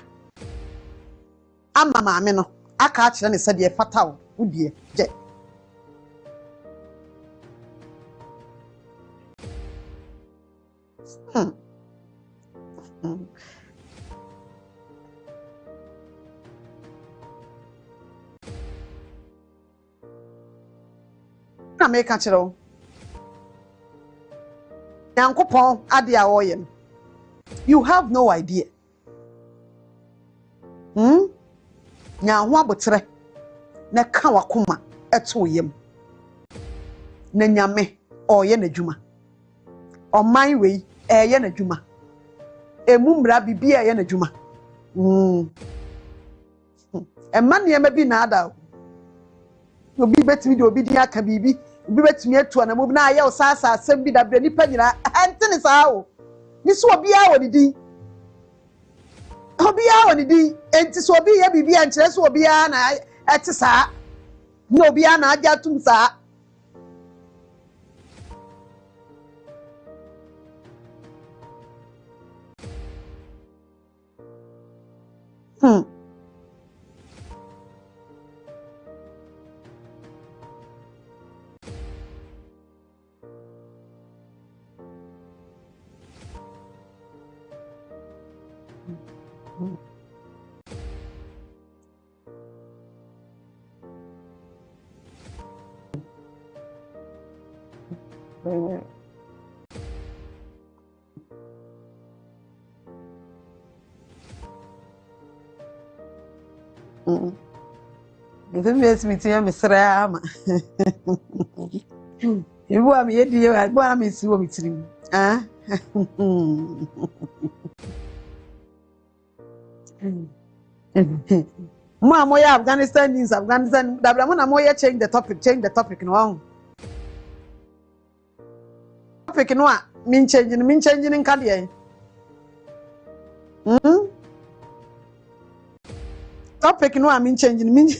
ama maame no aka akire ne se de fatawo udie je na me ka kire o yankopon ade a woye no you have no idea nya ho abotre na ka wakoma eto yem na nyame oye na dwuma oman wei eye na dwuma emumra bibia eye na dwuma emane ema bi na ada obi betimi de obi di aka bibi obi betimi etu na mo na aye osasa asem bi da bre nipa nyina antene saa o ni so obi a woni din obi a woni din enti so obi ye bibi a nkire so obi a na eti saa ni obi a na aja tum saa Give me a smith, Mr. You want me, dear, I want me to see what it's him. Ah, Mamma, Afghanistan is Afghanistan. Dabramona Moya change the topic, no. Topic, no, mean changing in Kadia. Topic, no, I mean changing,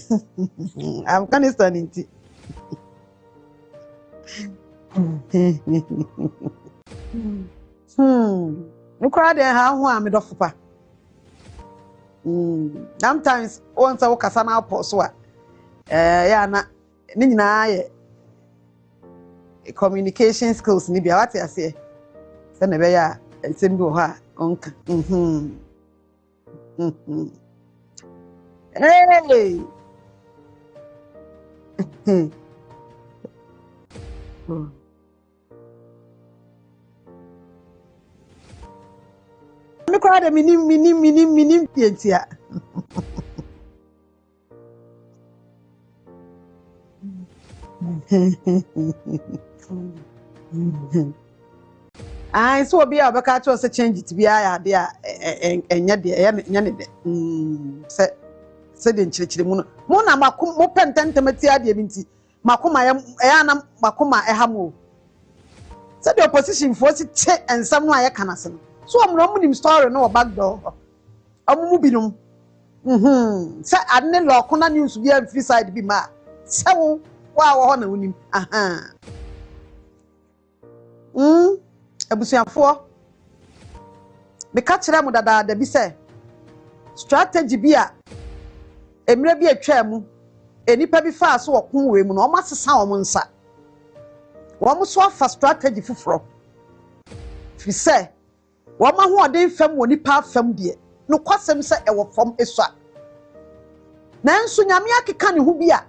Afghanistan in tea. Look at how I'm made of. Sometimes once I walk as an outpost, yeah, na communication skills, ni bia what I say. Send a bear and send go her uncle. Hey. Me cry the minim pientia. I so be a baka to change it be a there and yet said in church moon. Mona makum open tentamatia de binti. Makuma yana makuma ehamo. Said the opposition force it and someone I can. So I'm not story no back door. I'm moving. Say adne lock na news be am free side bi ma. Say wo wa na wonim. Abusuafo. Me ka kire mu dada da bi say strategy bi a emre bi atwa mu enipa bi fa so okun we mu na o masesa o nsa. Wo so afa strategy fufuro. Fi say wo ma ho odin fam woni pa fam de no kwasem say e wo fam esua. Nanso nyame akeka ne ho bi a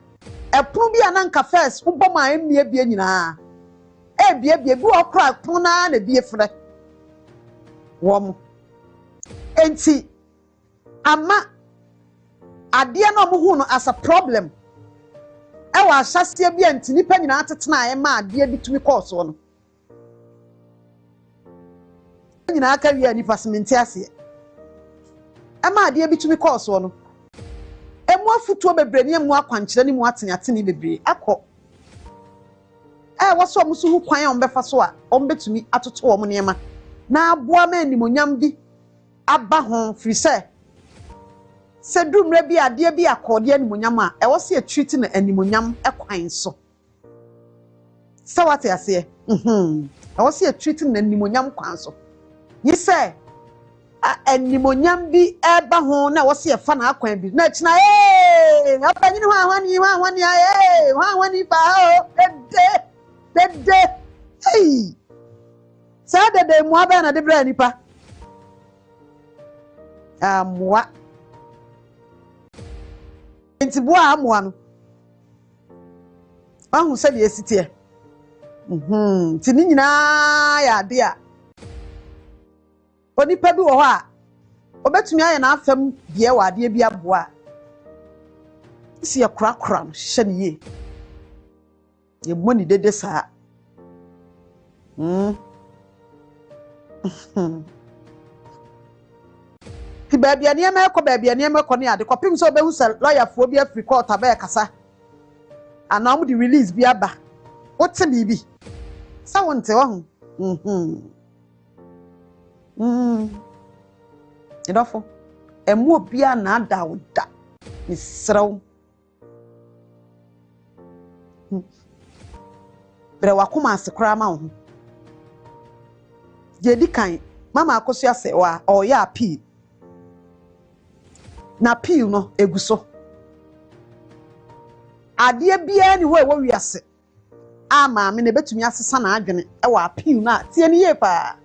epunu bi ananka first wo bom a emie bie nyina. Bie bi okra pona na bie frɛ. Wo mo enti ama ade na mo hu no as a problem. Wa ahyase bi anti nipa nyina atetena aye ma ade bi tumi course no. Nyina aka wi nipa sementi ase. Ma ade bi tumi course no. Emu afutuo bebre ne emu akwankyere ne mu atenatene bebre akọ. Wo so musu hu kwan a ombefa so a ombetumi atoto wo mo nema. Na aboa ma animonyam bi aba ho free say se dumre bi ade bi akode animonyam a e wo se treat na animonyam ekwan so. Se what ya say e wo se treat na animonyam kwan so. Yi say animonyam bi eba ho na wo se fa na akwan bi na kina apanyi hwani ba o dede hey sa dede mu aba na de bra nipa amwa enti bo amwa no ahu se de esitie ti ni nyina ya ade a onipa bi wo ho a obetumi aye na afam bie wa ade bi aboa isi ya kura no hye ne ye ye moni dede sa ti baby ane ma ekọ baby ane ma ekọ ne ade kopim so obehu se lawyer fo bi afri court aba kasa ana mu di release bi aba wote bibi sa wonte wo edofo emu obi a na ada oda ni srew bere wakoma asekora ma wo je di kan mama akoso A.Serwaa o ya appeal na appeal no eguso ade bia ni wo e wo wiase ama me na betumi asesa na adwene e wa appeal na tie ni ye pa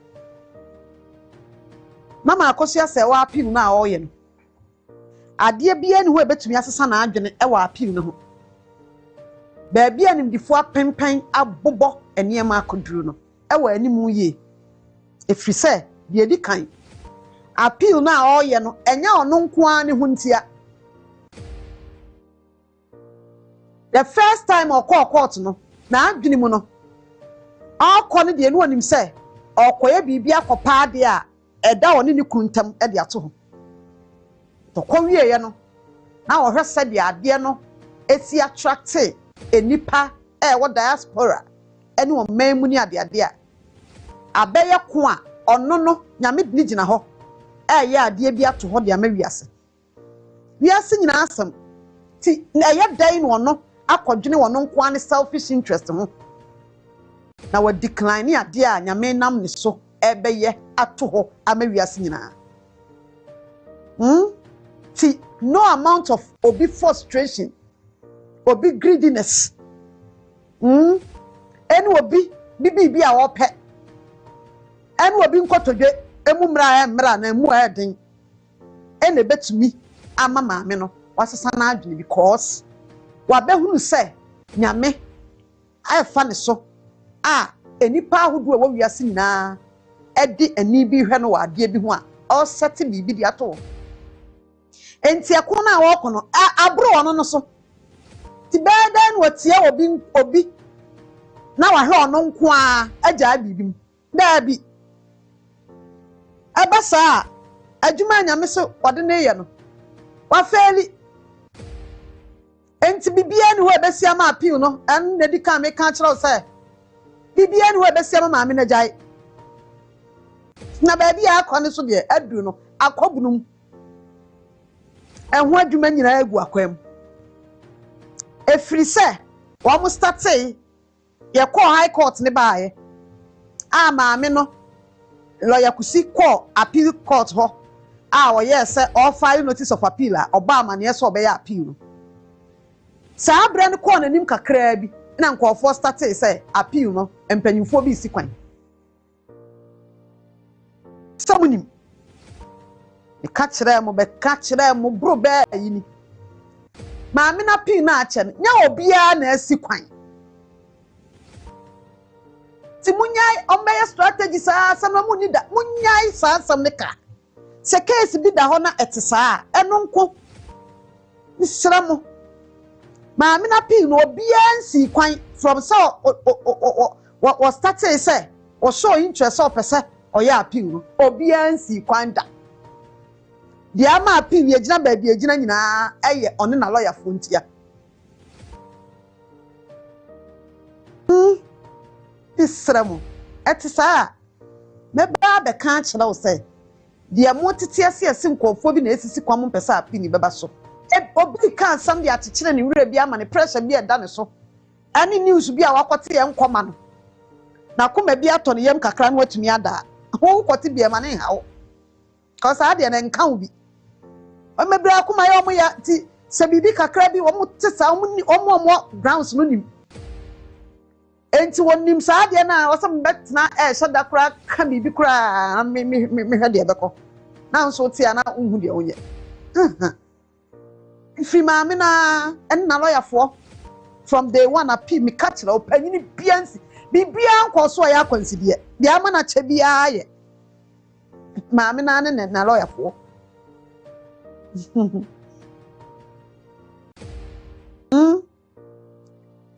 mama akoso A.Serwaa appeal na o ye no ade bia ni wo e betumi asesa na adwene e wa appeal no ho baby animdifo apempen abobo eniema akoduru no e wa animu ye efri se de edi kan appeal na o ye no enya ono nko an ne huntia the first time o call court no na adwene mu no akọ ne de no onim se okoye bibi akopa ade a eda one ne kuntam e de ato ho to kowie ye no na o hwese de ade no esi attracte enipa wo diaspora ene o man mu ni ade a abeye ko a ono no nyame ni gina ho ye ade bi ato ho de amawiase wiase nyina asem ti na ye dan no ono akodwene wono nko an selfish interest ho na wa decline ade a nyame nam ni so ebeye ato ho amawiase nyina ti no amount of obi frustration obi greediness enu obi bibi a wo pe enu obi nkotodwe emu mra na emu eden ene betumi ama maame no wasesa na adwene because wa behunu se nyame afa ne so a enipa ahodo a wo wiase nyina edi ani bi hwe no wa ade bi ho a o sete bibi di ato enti akona a wo kono abro ono no so ti beden wotie obi na wa hwe ono nko a agya bibim da bi abasa adwuma nyame so wode ne ye no wa feli enti bibia ni ho ebesia ma appeal no en na di kan me kan kire say bibia ni ho ebesia ma maame na jai na ba bia akọ ne so de adu no akọbunum ɛho adwuma nyina egu akwam efiri sɛ wɔn mo startei yɛ kɔ high court ne baaye a maame no lawyer kusi kɔ appeal court ho a wɔyɛ sɛ all file notice of appeal a ɔba amane sɛ ɔbɛyɛ appeal no saa brɛ no kɔ n'anim kakraa bi na nkɔfoɔ startei sɛ appeal no mpanyinfoɔ bi si kwan sɛmunim ka kyerɛ mo bɛka kyerɛ mo bro bɛɛ yi ni maame na appeal na akyɛ no nya obiara na asi kwan ti munyai ombeye strategy saa asam na munni da munyai saa asam ne ka se case bi da ho na etesa eno nko nisra mo ma me na pin no obia nsi kwan from so o start say o show interest o pese o ya appeal no obia nsi kwan da dia ma appeal ye gina ba bia gina nyina eye one na lawyer fo ntia Isramu etisa meba be kan kyerɛ wo sɛ de mo tete ase ase nkɔfo bi na esisi kwam mpɛsɛ api ni beba so obi kan sam de akyekere ne wura bi ama ne pressure bi ɛda ne so ani news bi a wakote yɛ nkɔma no na koma bi atɔ ne yam kakra no watumi ada ho kote bi ma ne hawo cause ade ne nka wo bi o mebra koma yɛ omo ya ti sɛ bibi kakra bi omo tesa omo grounds no nim enti wonim saa de na wasam betna hyada kura ka bibi kura me hwede beko na nso tia na unhu de onye fi maame na en na lawyer for from day one api me catch la opanyini biansi bibia nko so ya kwansidie de ama na che bia ye maame na ne na lawyer for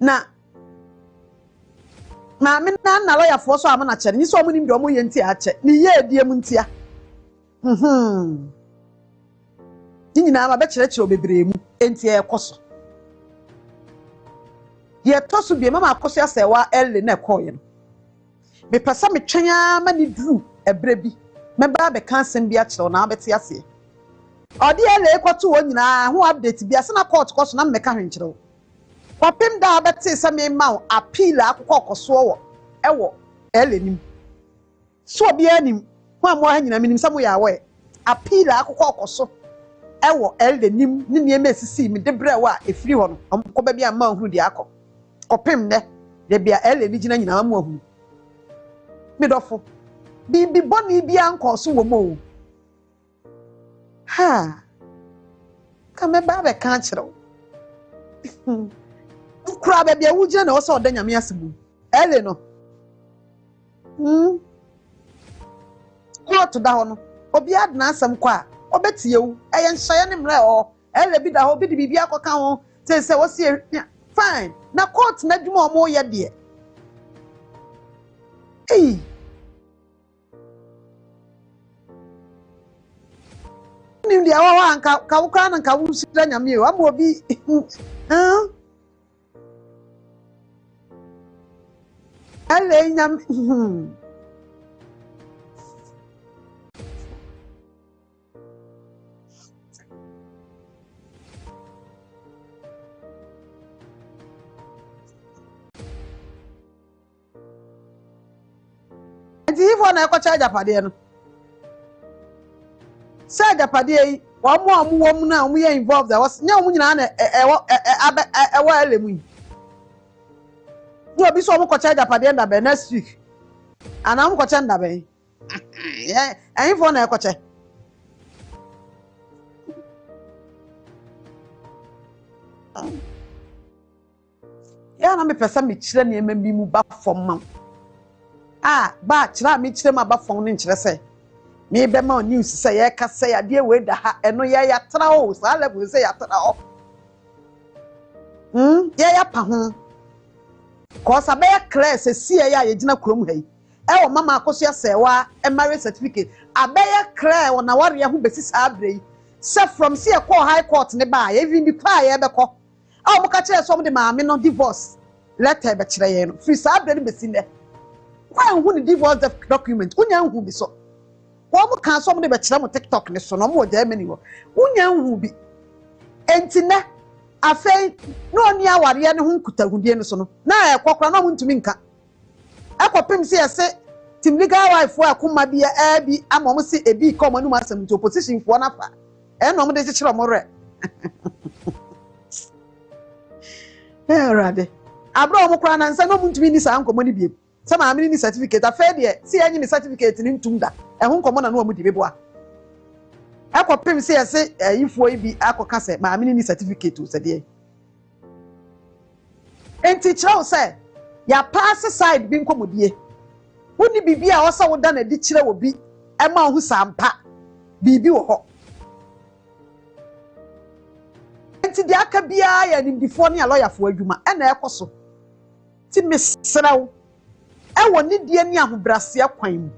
na maame na lawyer for so am na kye ni so omo nim de omo ye ntia akye ni ye edie mu ntia nyina ma be kire obebre mu entia ekoso ye toso bi mama akoso A.Serwaa elle na ekoye no me pesa me twanya ma ni duru ebre bi me ba be kansem bi akye na abete ase odi elle ekoto wo nyina ho update bi ase na court koso na me ka hwenkire Popim da abete se me ma appeal akokɔ koso wo ewo elenim so obi anim ho amo ha nyina minim se mo ya we appeal akokɔ koso ewo elenim ne ne emesisi mi de bre wa efiri ho no omko ba bia ma hu di akɔ kopim ne de bia eleni gina nyina ma hu mi dofo bi boni bia anko so wo mo ha ka me ba be kan kyerɛw kura ba bia wugina na wo so oda nyame asemu ele no court da ho no obi adna asem kwa a obetie wu eye nhye ne mra o ele bi da ho bi di bibia akoka ho se wo se fine na court na dwuma o mo ye de ni dia wa anka ka wo kana ka wo sira nyame o ama obi ele nyam Hivyo na ekocha japade no se japade yi wo mo na wo ye involved was nya wo nyina na ewo elemu ni obi so mo kocha japade nda be next week ana mo kocha nda be hivyo na ekocha ya na me pesa me kire ne ema bi mu ba fom ma ba kira mi kire ma ba fon ne nkire se me be ma news se ye ka se ya de we da ha eno ye ya tra o sa level se ya tra o ye ya pa ho ko sa be ya clear se sie ya ye gina kurom ha yi e wo mama akoso A.Serwaa marriage certificate abe ya clear wo na ware ho besi sa abre yi se from see e call high court ne ba ye even bi pa ye be ko mo ka kire so mo de maame no divorce letter be kire ye no free sa abre ne besi ne why who the divorce document unya nhu bi so wo mo kan so mo de be kire mo TikTok ne so no mo ja mani wo unya nhu bi Entina afei no ni aware ne ho nkutahudie no so no na ekokora na muntumi nka akopem se yese tim legal wife akoma bia abi amom se ebi ka omo no asem to opposition fo na fa no mo de kire mo re rade abro mo kora na nsa no muntumi ni sa nkomo ni biem se ma amini ni certificate afei de se anyi ni certificate ni ntumda ho nkomo na no mo di beboa akopem se yese ifo ibi akoka se ma amini ni certificate o se de enti chiro se ya pass side bi nkomodie woni bibi a wosa woda na di kire obi ema hu sampa bibi wo ho enti di aka bia ya ni before ni lawyer fo adwuma na ekoso ti mesrew ewo ni die ni ahobrase akwan mu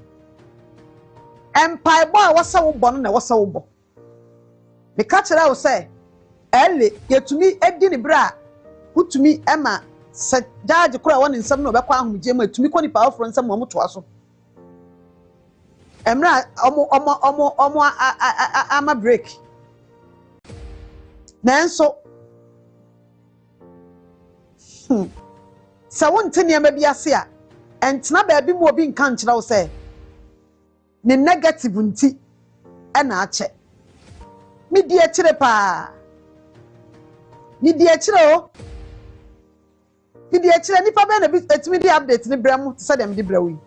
empire boy wosa wo bo no na wosa wo bo me ka kire wo se ele yetumi edi ni bra utumi ema se judge kura won nsam no obekwa ahomje ma tumi ko ni powerful nsam mo to aso emra omo ama break nanso sa won tene ma bi ase a entena ba bi mo obi nka nkira wo se ni negative nti na ache mi di akire pa mi di akire o Idi ekire nipa be na bi etimi di update ni brem to say dem di brawi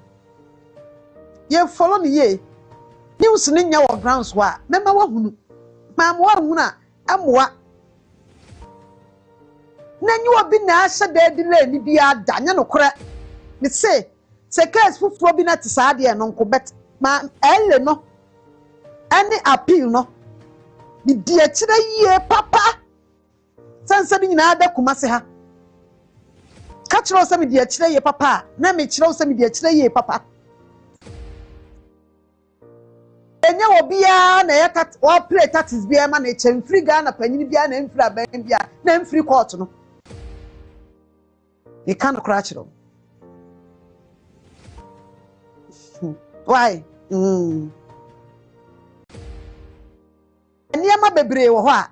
ye follow me ye news ni nya wo grounds wa mema wa hunu ma mo wa hunu a amoa na nyi obi na ahye da di la ni bi ada nya no kora me say case fufuo bi na tisa ade no nko bet ma ele no any appeal no di ekire ye papa sansa ni na ada kumase ha Kachiro se mi di akire ye papa na me kire se mi di akire ye papa enya obia na ye tat o play taxes bia ma na eche free Ghana panyini bia na mfiri aban bia na mfiri court no e kan kra kiro why enya ma bebre wo ho a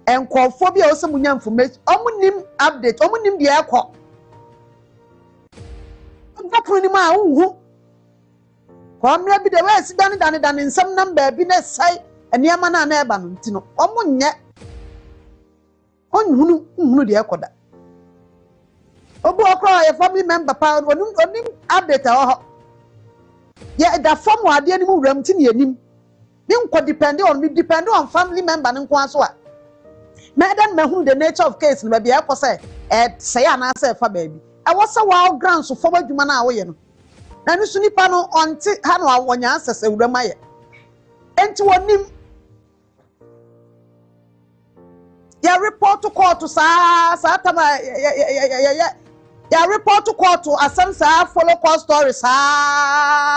enkofo bia o se munya information omunim update omunim bia ekọ Bakuni ma uhu ko mra bi de we si dane nsam number bi na sai eniama na na eba no ntino omunye onhunu de ekoda obu okro ye family member pa onim update ho ye da form wa de ni mu wram ti ne anim ni nko depend on family member ni nko aso a medan mahun the nature of case no be e say say ana say fa ba bi awasa wa ground so forward dwuma na awoye no na ni sunipa no onti ha no awonya asese wurama ye enti wonim ya report to court sa tama ya report to court asem sa follow court stories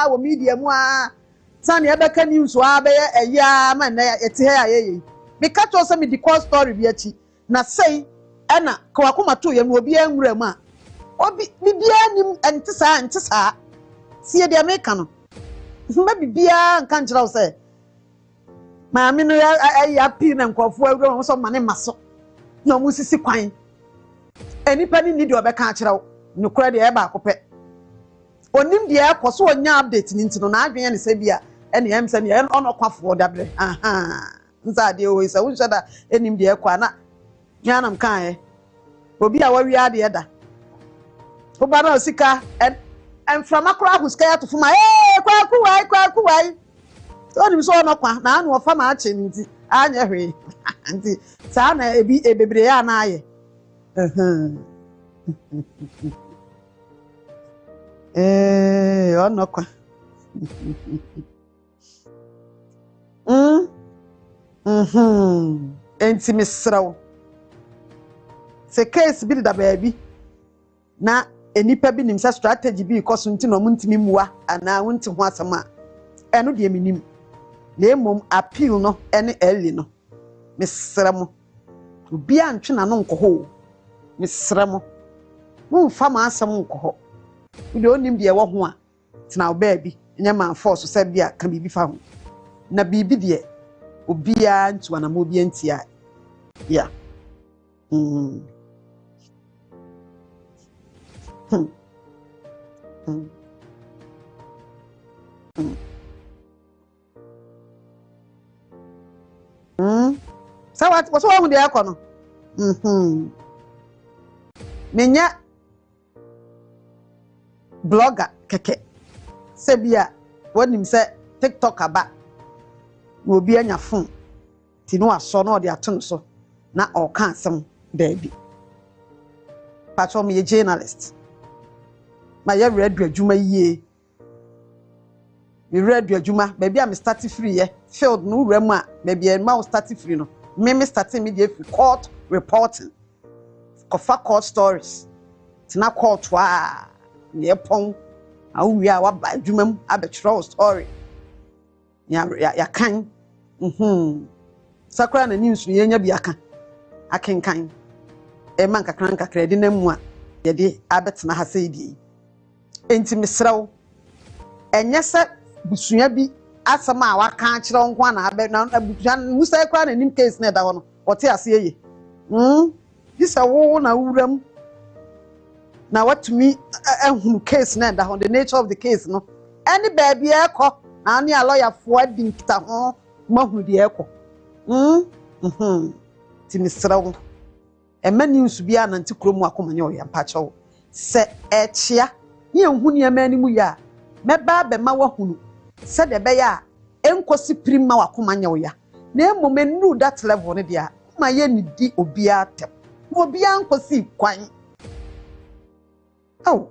wo media mu a san ya beka news wa be eya ma na eti ha ye me ka to se me di court story bi achi na sei ena kwa kuma to ye no obi anwura mu a obi bibia nim enti saa sie de America no mba bibia nka nkyira wo se maami no ya pi na nkofo awura wo so mane maso na mu sisi kwan enipa ni de obeka akyira wo nukura de e ba akopɛ onim de ekoso onya update ni ntino na adwen ne se bia ene yam se ne ono kwafo dabre nza de o isa wo da enim de ekwa na nyanam kan obi a wawi ade da oba na osika en from akra huska ya to fuma kwaku wai so nim so no kwa na anu ofa ma ache nti anya hwe nti sa na ebi ebebre ya na aye ono kwa enti misrawo se case bi da baby na enipa bi nim sa strategy bi koso nti no muntimi muwa ana wonti ho asama eno de minim na emom appeal no ene early no misramo obi antwe na no nkoho misramo mu fa ma asam nkoho de onim de wo ho a tina oba bi nya man force se bia ka bibi fa ho na bibi de obi a ntuana mo bi antia Yeah. Mm. Hmm. Hmm. Hmm. Hmm. So what's wrong with the aircon? Menya blogger keke. Sebia when him say TikTok aba. Will be on your phone. Tino aso no de aton so. Na all can some baby. Patro me a journalist. My read adwuma ye. Me read adwuma. Maybe I'm starting free field no rema. Maybe a mouse starting free no. Me starting media court reporting. Kofa court stories. Tina court wa. Ye pon. Awu ya wa ba adwuma mu abetro story. Ya kan. Sakura na news ye nya biaka. Akenkan. E man kakra de na mu a ye de abetena ha seedi. Enti mesrawo enye se busua bi asama a waka akire onko na abe na busua musa kra na nim case na da ho no wote ase ye disa wo na wuram na watumi ehunu case na da ho the nature of the case no any baby ekọ na ani lawyer fo adi nkita ho mahunu de ekọ ti mesrawo ema news bi ananti kromu akomanya o ya pacho se echia ni ehunu ya mani mu ya meba be ma wahunu se de be ya enkosi prima wakomanya o ya na emomenu that level ne dia ma ye ni di obia tem obia enkosi kwan oh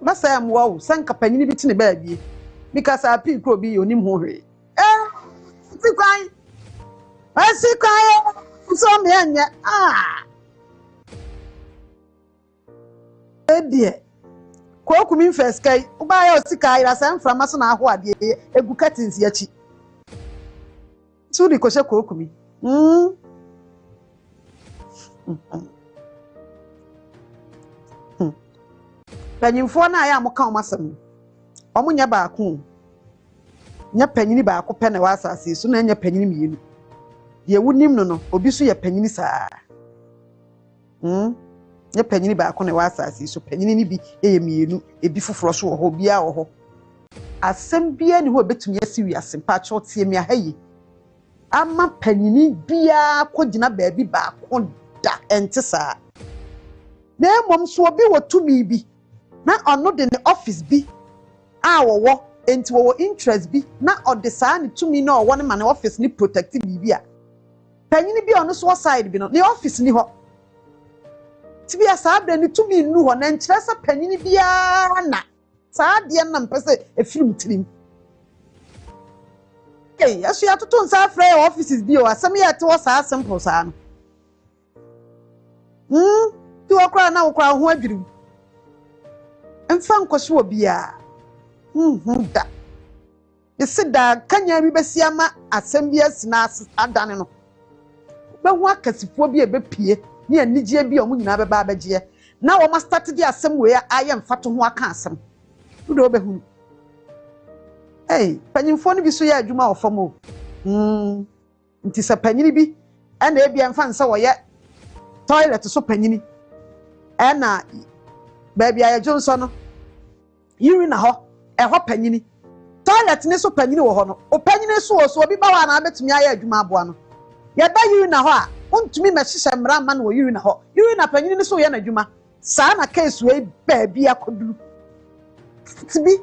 basa am wo sanka panini bi tine ba bie because api kro bi onim ho hwe sikwan asikwan so me anya edie ko kumi first kai uba ya osikai ra san frama so na aho ade egu curtains yachi suri ko she ko kumi panyimfo na ya moka o masem omunya ba ko nya panyini ba ko pene wa asase so na nya panyini mienu ye wunim no obi so ye panyini saa nya panyini ba ko ne wa asase so panyini ni bi ye mienu ebi foforo so wo ho bia wo ho asem bia ni ho betumi asiwi asempa cho tie mi ahayi ama panyini bia ko gina baabi ba ko da ente saa na mom so obi wotumi bi na ono de ne office bi wo enti wo interest bi na odesa ne tumi na wo ne ma ne office ni protect bi a panyini bi ono so side bi no ne office ni ho tibi asabra ne tumi nu ho na nkyeresa panyini bia na saa de na mpese efirim tirim asu ya toto nsa frɛ offices bi o asem ya te wo saa simple saa no ti wo kra na wo kra ho adwirim emfa nkoso obi a da isida kanya bi besiama asem bi asina adane no behu akasifo bi ebepie ne anigye bi omu nyina beba abegye na wo ma start di asem we aye mfato ho aka asem do behu panyimfo no bi so ya adwuma wo famo nti se panyini bi na ebia mfa nsa wo ye toilet so panyini na baby aye jonso no yiri na ho ho panyini toilet ne so panyini wo ho no o panyini so obi ba wa na abetumi aye adwuma aboa no ye ba yiri na ho a ontumi mehihye mra ma na wo yiri na ho yiri na panyini ne so ye na adwuma saa na case we baby akoduru tibi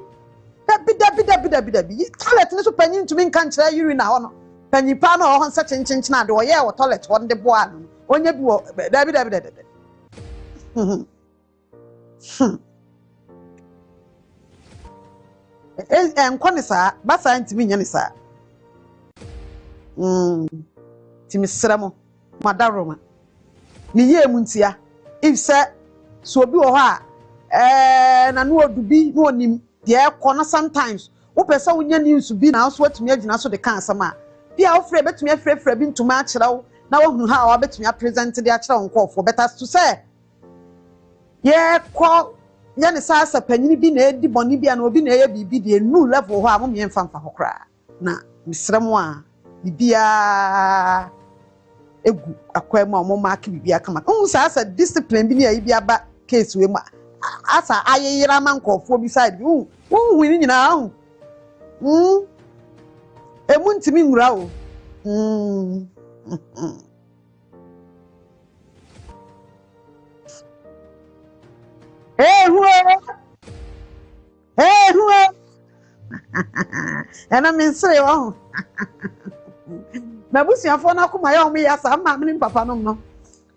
dabi toilet ne so panyini tumi nka nkyere yiri na ho no panyipa na ho nsa chinchin na de wo ye wo toilet wo de boa no onye bi wo dabi enkone saa basa ntimi nya ne saa timi sramo madaroma ni ye mu ntia ifse so obi wo ha na no odubi no onim de ekọ sometimes wo pese wo nya news bi na so watumi agina so de kan asama bia wo frɛ betumi afrɛfrɛ bi ntuma akyerɛw na wo hunu ha wo betumi a present de akyerɛw nkɔfo better to say ye kɔ nya ne saa sa panyini bi na edi boni bi na obi na eye bibi de nu level ho a mo me mfa ho kra na misrem a bibia egu akwa mu omo mark bibia kama sa discipline bi ne ayi bi aba case we mu asa ayeyira man nkofo bi side hu ni nyina hu emu ntimi nwura o hu ana min sere wa na busuafo na akoma ya omo ya sa ma me papa no no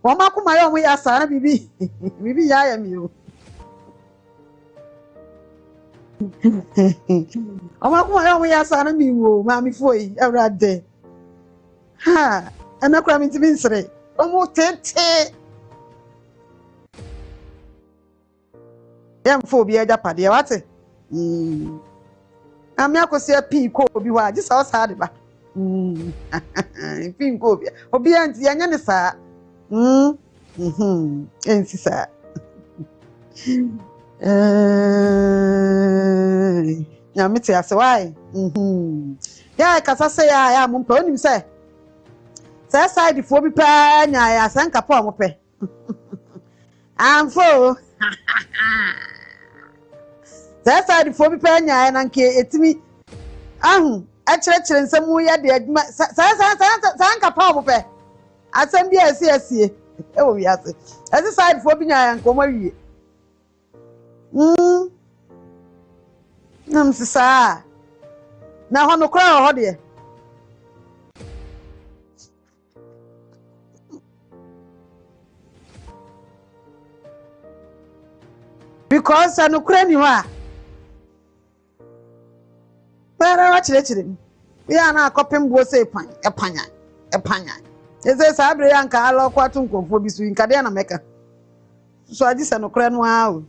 wo ma akoma ya omo ya sa na bibi ya mi o o ma akoma ya omo ya sa na mi wo ma mi foi Ewrade ha ana kura mi tin sere omo tete yamfo bi eja pade wate ami akosi api ko obi wa ji sa sa de ba pin ko obi anti anya ne sa ensi sa ya meti asewai ya kasa se ya mo mpa onim se sa side fo bi pa nya ya sanka pa mo pe amfo sa side fo bi pa nya ya na nke etimi ahu achire nsemu ya de aduma sa nka pa mo pe asem bi asie e wo wi ase ase side fo bi nya ya nkomo wie nam sisa na hono kra ho de because anu kra ni ho a para wa chire ya na akopem bo se epanya eze sa abre ya nka alo kwatu nkonfo bi su nka de na meka so adi se no kra no a o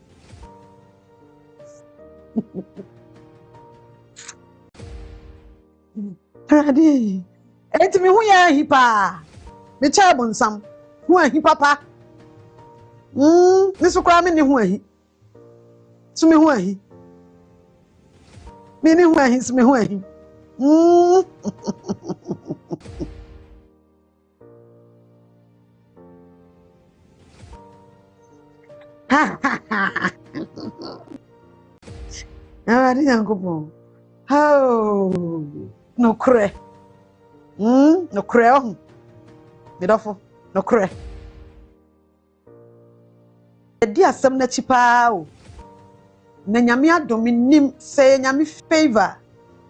adi etimi hu ya hipa me cha bonsam hu ahi papa ni su kra me ni hu ahi su me hu ahi me ni hu ahi su me hu ahi Ari yangobo oh no kre no kre oh medofo no kre edi asem na chipa o na nyame adom nim say nyame favor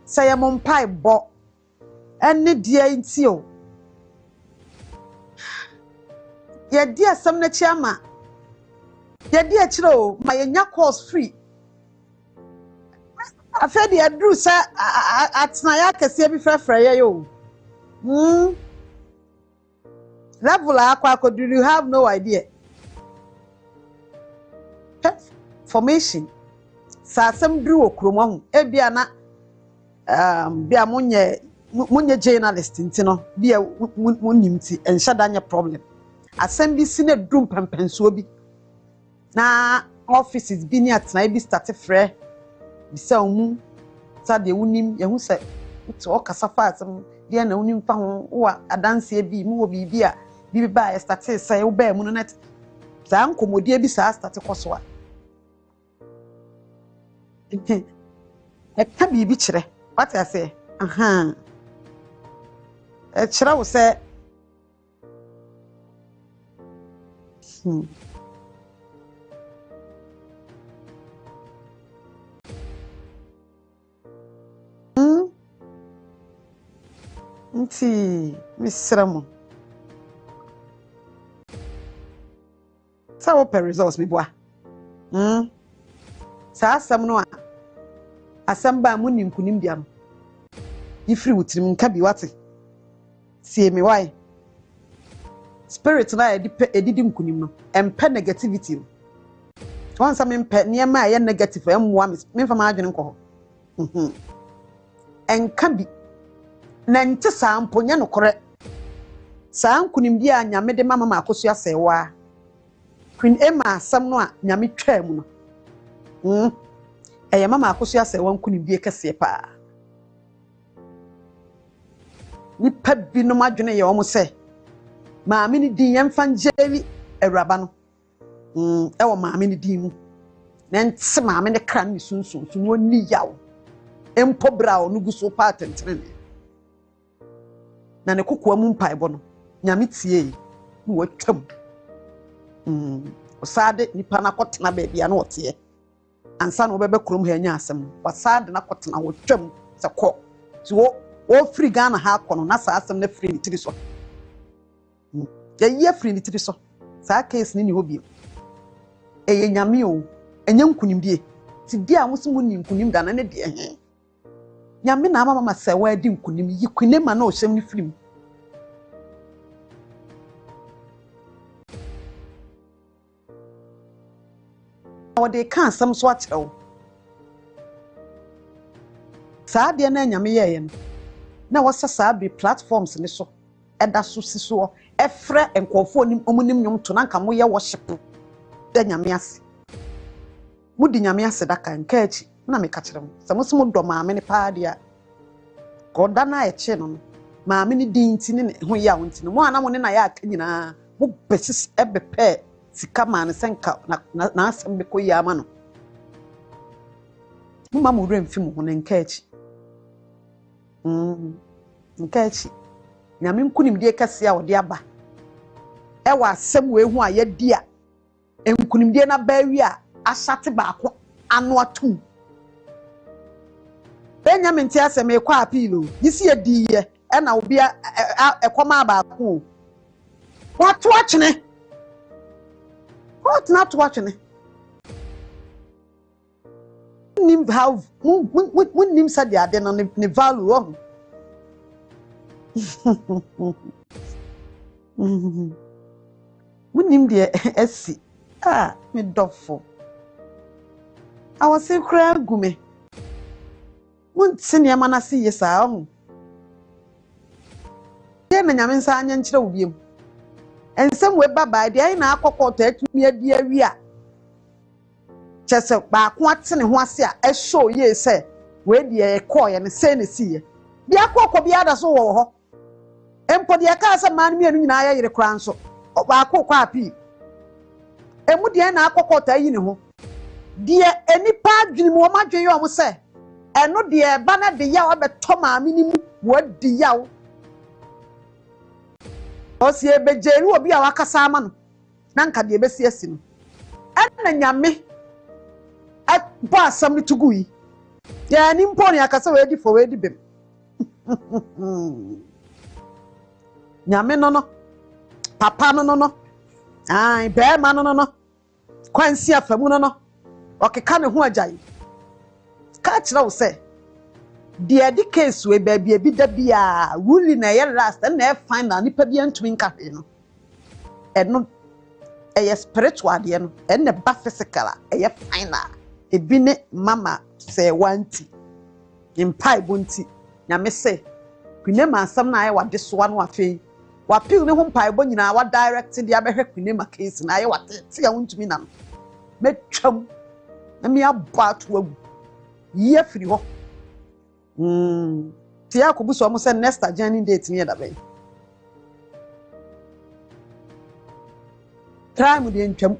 say am mpai bo ene dia nti o ye di asem na chiama ye di akire o ma ye nya course free afedi adru sa atna ya kase bi frefre ye yo level akwa do you have no idea formation sa asem dru okromo ho e bia na bia munye journalist ntino bia munimti enhada nya problem asem bi sine drum pempenso bi na offices bi ni atna bi start frɛ bisa omu sa de unim ye hu se to okasa fa asem de na unim fa ho wa adanse bi mu wo bi a bi ba start say wo ba mu no net sa nkomodie bi sa start koso a e ka bi kire what I say e kire wo se nti misramo sa wo per results mi boa sa asam no a asam ba mu nim kunim bia no ifri wutrim nka bi wate sie me why spirit na edidi mkunim no empe negativity no won sa me empe niam a ye negative emwa me fa ma adwene nko ho enka bi na nte saa mponya no kore saa nkunim dia nyame de mama makoso A.Serwaa Queen Emma asam no a nyame twa mu no eye mama akoso A.Serwaa nkunim die kese pa nipa bi no madwene ye omo se maame ni din yemfa njeri awuraba no ewo maame ni din mu na nti maame ne kra ne sunsun so no ni yawo empo bra o no guso patentere ne na ne kokua mu mpaebo no nyame tie ni watwam osade nipa na kotena ba bia na ote ansa no bebe krom ha nya asem wasade na kotena watwam se ko ti wo free Ghana ha kono na sa asem na free ni tiri so ya ye free ni tiri so sa case ni ho bi eye nyame o enye nkunimdie ti dia wo so ni nkunim da na ne de he nyame na mama se wa di nkunim yi kunema na o hyem ni free mu wode kan asem so akyerɛw saa de na nyame ye no na wasa saa bi platforms ni so eda so si so efre enkofo nim omunim nyom to na nka mo ye worship da nyame ase mudi nyame ase da kan kachi na me ka kyerɛm sɛ mo so do maame ne paade a goda na eche no maame ne din ti ne ho ya wo nti no mo ana mo ne na ya aka nyina mo besis ebepe sika ma ne senka na asem be ko ya ma no mo ma mo remfi mo ho ne kachi nkachi nyame nkunimdie kase a wode aba ewa asem we hu a yedi a nkunimdie na bawi a ahyate baako ano atum Benjamin ti asem e kwa apilo yisi yedi ye e na obi ekoma baako watu achene what not watching nim how nim said they are then on the value wrong nim the SC me dofo I was say cry gume won senior man asi yesa ho ye na nyame nsa anya nkyere obiem ensem we baba de ai na akokota atumi adi awi a chese ba ko atene ho ase a e show ye se we de e call ye ne se ne siye bi akokọ bi ada so wo ho empo de ka asa man mienu nyina ya yire kran so ba akokọ api emu de na akokota yi ne ho de enipa adwini mo ma dwen yo mo se eno de ba na de ya obeto maame ni mu wo di yawo osi ebejeri obi a wakasa ama no na nka de ebesi asi no ana nyame bo asam ni tugu yi ya ni mpo ni akasa we di fo we di bem nyame no papa no ai be ma no kwansi afamu no okeka ne ho agyayi ka kira wo se the case we baby bi da bia wuli na ye last na e final nipa bia ntumi nka hwe no eno e spiritual de no e ne ba physical e final e bi ne mama say wanti impai bonti nyame se kwine ma asam na aye wade so ano afei wa pil ne ho mpai bo nyina wa direct de abehwe kwine ma case na aye wate te ya ntumi na metwam na me abatu agu ye firi ho tia ko buso mo se next journey date ni da ben time de ntwam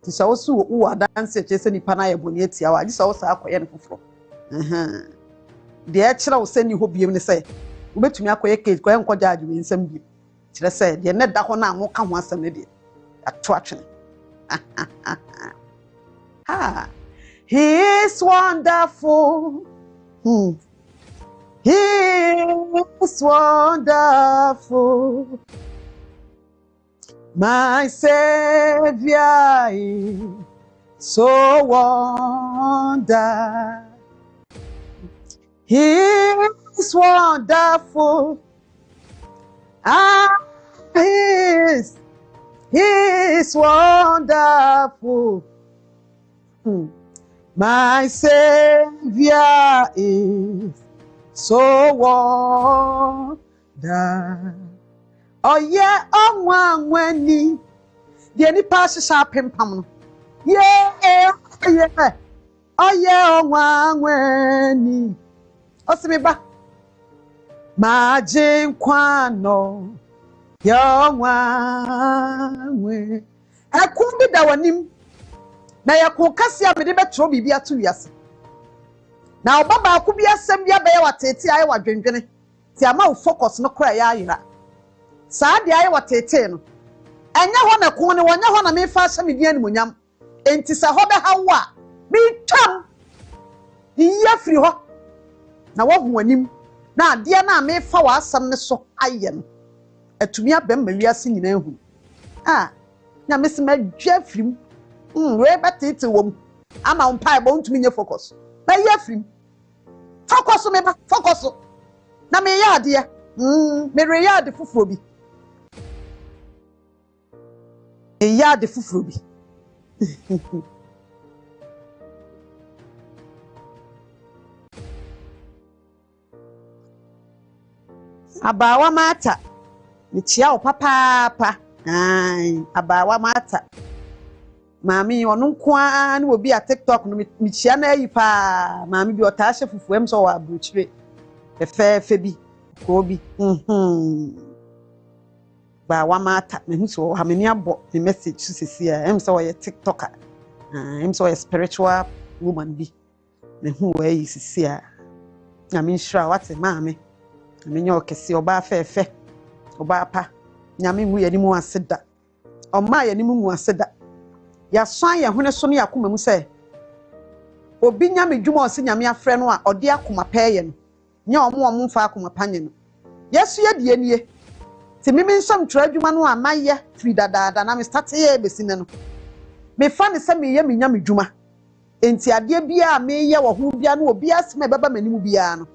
ti so wo su wo dance che se nipa na ye boni atia wa ji so wo sa akoye ne foforo de e kira wo se ni ho biem ne se wo betumi akoye case ko enko judge we nsam bi kire se de ne da ho na mo ka ho asam ne de ato atwene ha he is wonderful. He is wonderful. My Savior is so wonderful. He is wonderful. He is wonderful. My Savior is so wonderful. Oh yeah, oh one the any passes up in Pam. Yeah. Oh yeah, oh one. Oh, see me back. Majin kwano yomwe akumbi da wanim na yakun kase a mede betro bibia to wiase na obaba akubia asem bia be ya watete aye wadwendwene ti ama wo focus no kra ya ayira saa de aye watete no enya ho na ko ne wonya ho na me fa asem dia ni monyam enti sa ho be hawa bi twam iya firi ho na wo hu anim na ade na me fa wa asem ne so aye no atumi abem ma wiase nyina hu nya me se ma dwa firim we betete wom ama umpa bo ntumi nye focus na ya firim focus me ba focus na me ya ade me re ya ade fufuro bi ya ade fufuro bi abawa mata michia o papa abawa mata mami onu nkoa na obi a TikTok no michia na ayi pa mami bi otaahye fufuem so wa abuchire efefe bi ko bi bawa mata me hu so ha meni abo me message sisi a em so ye TikToker em so ye spiritual woman bi me hu wa yi sisi a na me nhira wate mami me nyo kese oba fefe oba pa nyame mu yani mu aseda oma yani mu aseda ya swan ya hune so ne yakoma mu se obi nyame dwuma o se nyame afre no a ode akoma peye no nya omo mfa akoma panye no yesu ye die nie ti mimi nsom twra dwuma no a maye firi dadaada na me start ye besine no me fa ne se me ye me nyame dwuma enti ade bia me ye wo ho bia no obi asema baba manimu bia no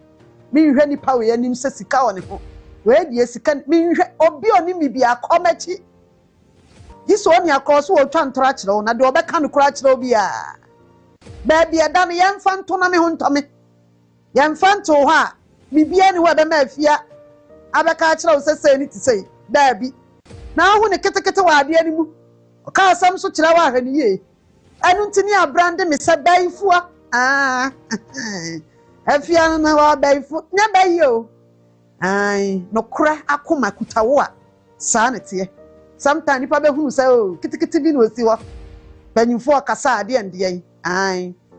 me hwe nipa we anim se sika wo ne ho we die sika me hwe obi oni mi bia komachi yiso oni akoso wo twa ntora kire na de obeka no kura kire obi a ba bia da me yemfa nto na me ho ntome yemfa nto ho a mi bia ni wo be ma afia abeka kire wo sese ni ti sei da bi na ho ne ketekete wa ade ani mu ka asam so kire wa hwani ye anu ntini abrande me se baifua afia na wa baifu nya bayo no kura akoma kutawo a saa ne te sometimes nipa be hunu say o kitikiti bi no si ho panyimfo akasa ade ande yan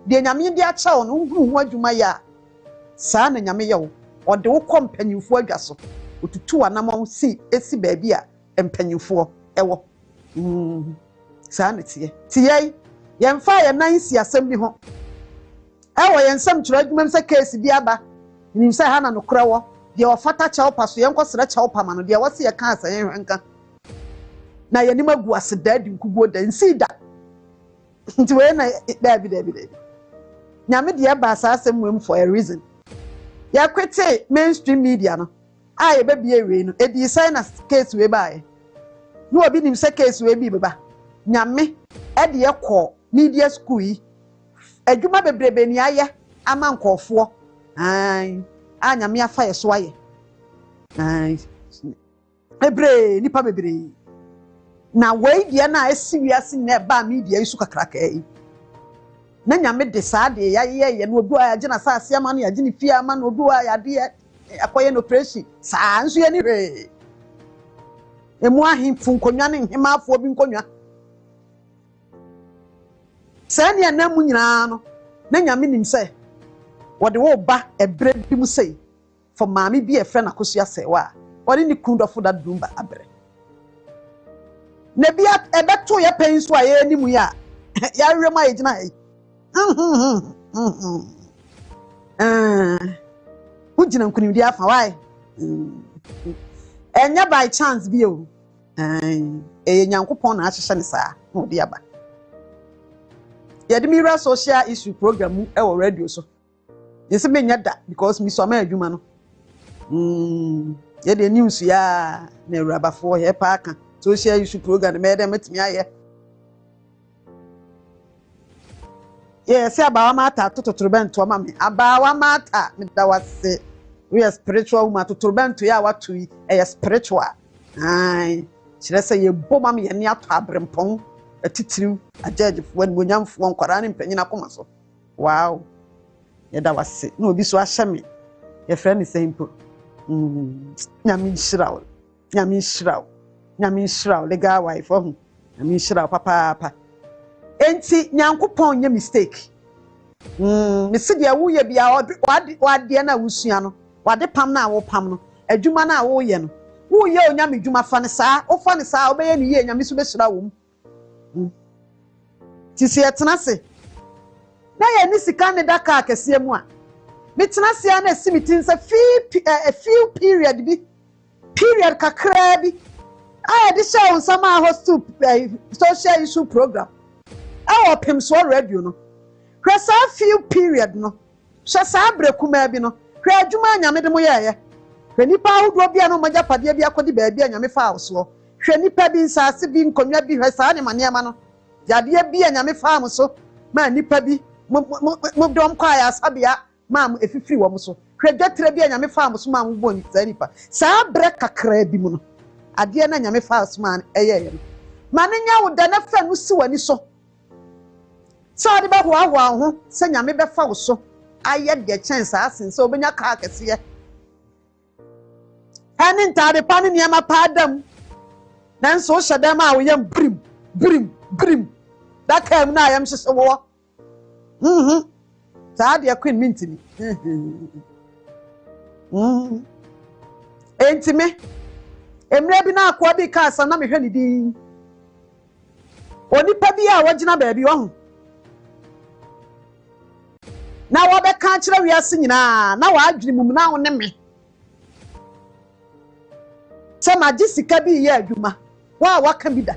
de nyame de acha wo no hunu ho adwuma ya saa na nyame ye wo ode wo kom panyimfo adwa so otutu anam si esi baabi a empanyimfo ewo saa ne te yemfa ye nan si asem bi ho ewo yensam kyerɛ adwuma mse case bi aba nim say ha na no kura wo de ofata chawo paso yenko sere chawo pama no de wose ye kan asan hwenka na ye nima gu aseda di nkugo da nsi da nti we na dabi nyame de ba asase mwem for a reason ya kwete mainstream media no ye be bia we no edi sign na case we bae no obi nim say case we bi beba nyame e de ye kɔ media school yi adwuma bebrebe ni aye ama nkɔfo anyame afa ye so aye ebre nipa bebre na wei dia na esi wiase na ba media isu kakraka yi na nyame de saa de ye no obi a agina saase ama no agina fie ama no obi a yade akoye no operation saa nso ye ni re emu ahimfu nkonwa ne nhemafo bi nkonwa saa ne na mu nyina no na nyame nim sɛ wode wo ba ebre bi mu sei for maami bi e friend akoso A.Serwaa wode ni kundofo da Lumba abre na bia ebeto ye pen so aye ni mu ya ya rem aye gina aye ugina nkunim dia afa why enya by chance bi o nyankopon na ahyehye ne saa no dia ba yadimira social issue program e wo radio so yesi menya da because mi so ma adwuma no ye de news ya na Awurabafo he pa aka social issue program me dem metimi aye yes abawa mata totorobento ma me abawa mata me da wase we are spiritual woman totorobento ya watu yi e spiritual kire se ye boma me ye ne ato abrempon atitiriw ajeje fo wan monyamfo nkwara ne mpanyina koma so wow ye da wase no obi so ahye me ye frɛ ne simple Nyame nhyira legal wife nyame nhyira papa enti nyankopɔn nye mistake me se dia wo ye bia wade na wusua no wade pam na wo pam no adwuma na wo ye no wo ye onyame dwuma fa ne saa wo fa ne saa obeye ne ye nyame so be hyira wo ti se etena se na ye ni sika ne daka akese mu a metena se na simitin se a few period kakra bi I de show on some host to social issue program our pim so radio no kwesa few period no hwe sa brekuma bi no hwe adwuma nyame de mo ye hwe nipa ahodo bia no magya pade bia kodi ba bia nyame fa so hwe nipa bi nsase bi nkonwa bi hwe sa ne manema no yade bia nyame fa so ma nipa bi mo dom kwa ya sabia ma efifiri wo so hwe dwatre bia nyame fa so ma mo bo ni sa nipa sa bre kakra bi mu no ade na nyame fa so ma eye ma ne nya wo da na fa no si wani so so ade ba ho ho se nyame be fa wo so aye de chance asen so obenya ka akese ye hani ntade pa ne niam pa adam nanso wo hyedam a wo yam brim da kam na ayam hyese wo sa ade queen mintini entime emre bi na akwa bi ka asa na mehwe ne din onipa bi a wagina baabi wo na wo be ka kire wiase nyina na wa adwene mum na wo ne me se ma ji sika bi ye adwuma wa waka bi da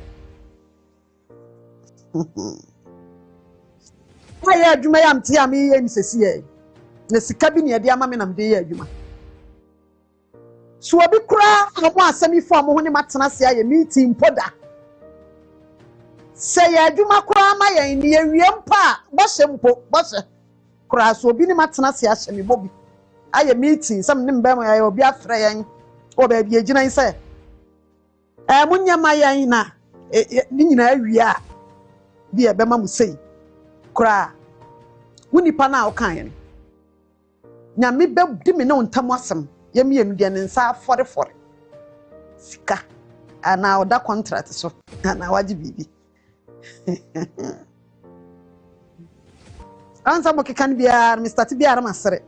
wa ye adwuma ya mte am ye ni sesi ye na sika bi ne de ama me na mde ye adwuma so obi kura amo asemi fo amo ho ne matena se aye meeting poda se ye adwuma kura ma ye ni ewie mpa bo hye kura so obi ne matena se ahye me bobi aye meeting sam ne mba ma ye obi afre yen oba bi agina nse munya ma yen na ni nyina awie a bi e be ma musei kura wonipa na okan yen nyame be di me ne ontam asem yemienu de ne nsa fore sika ana oda contract so ana waji bibi ansa mo kekan bia Mr. Tibia masere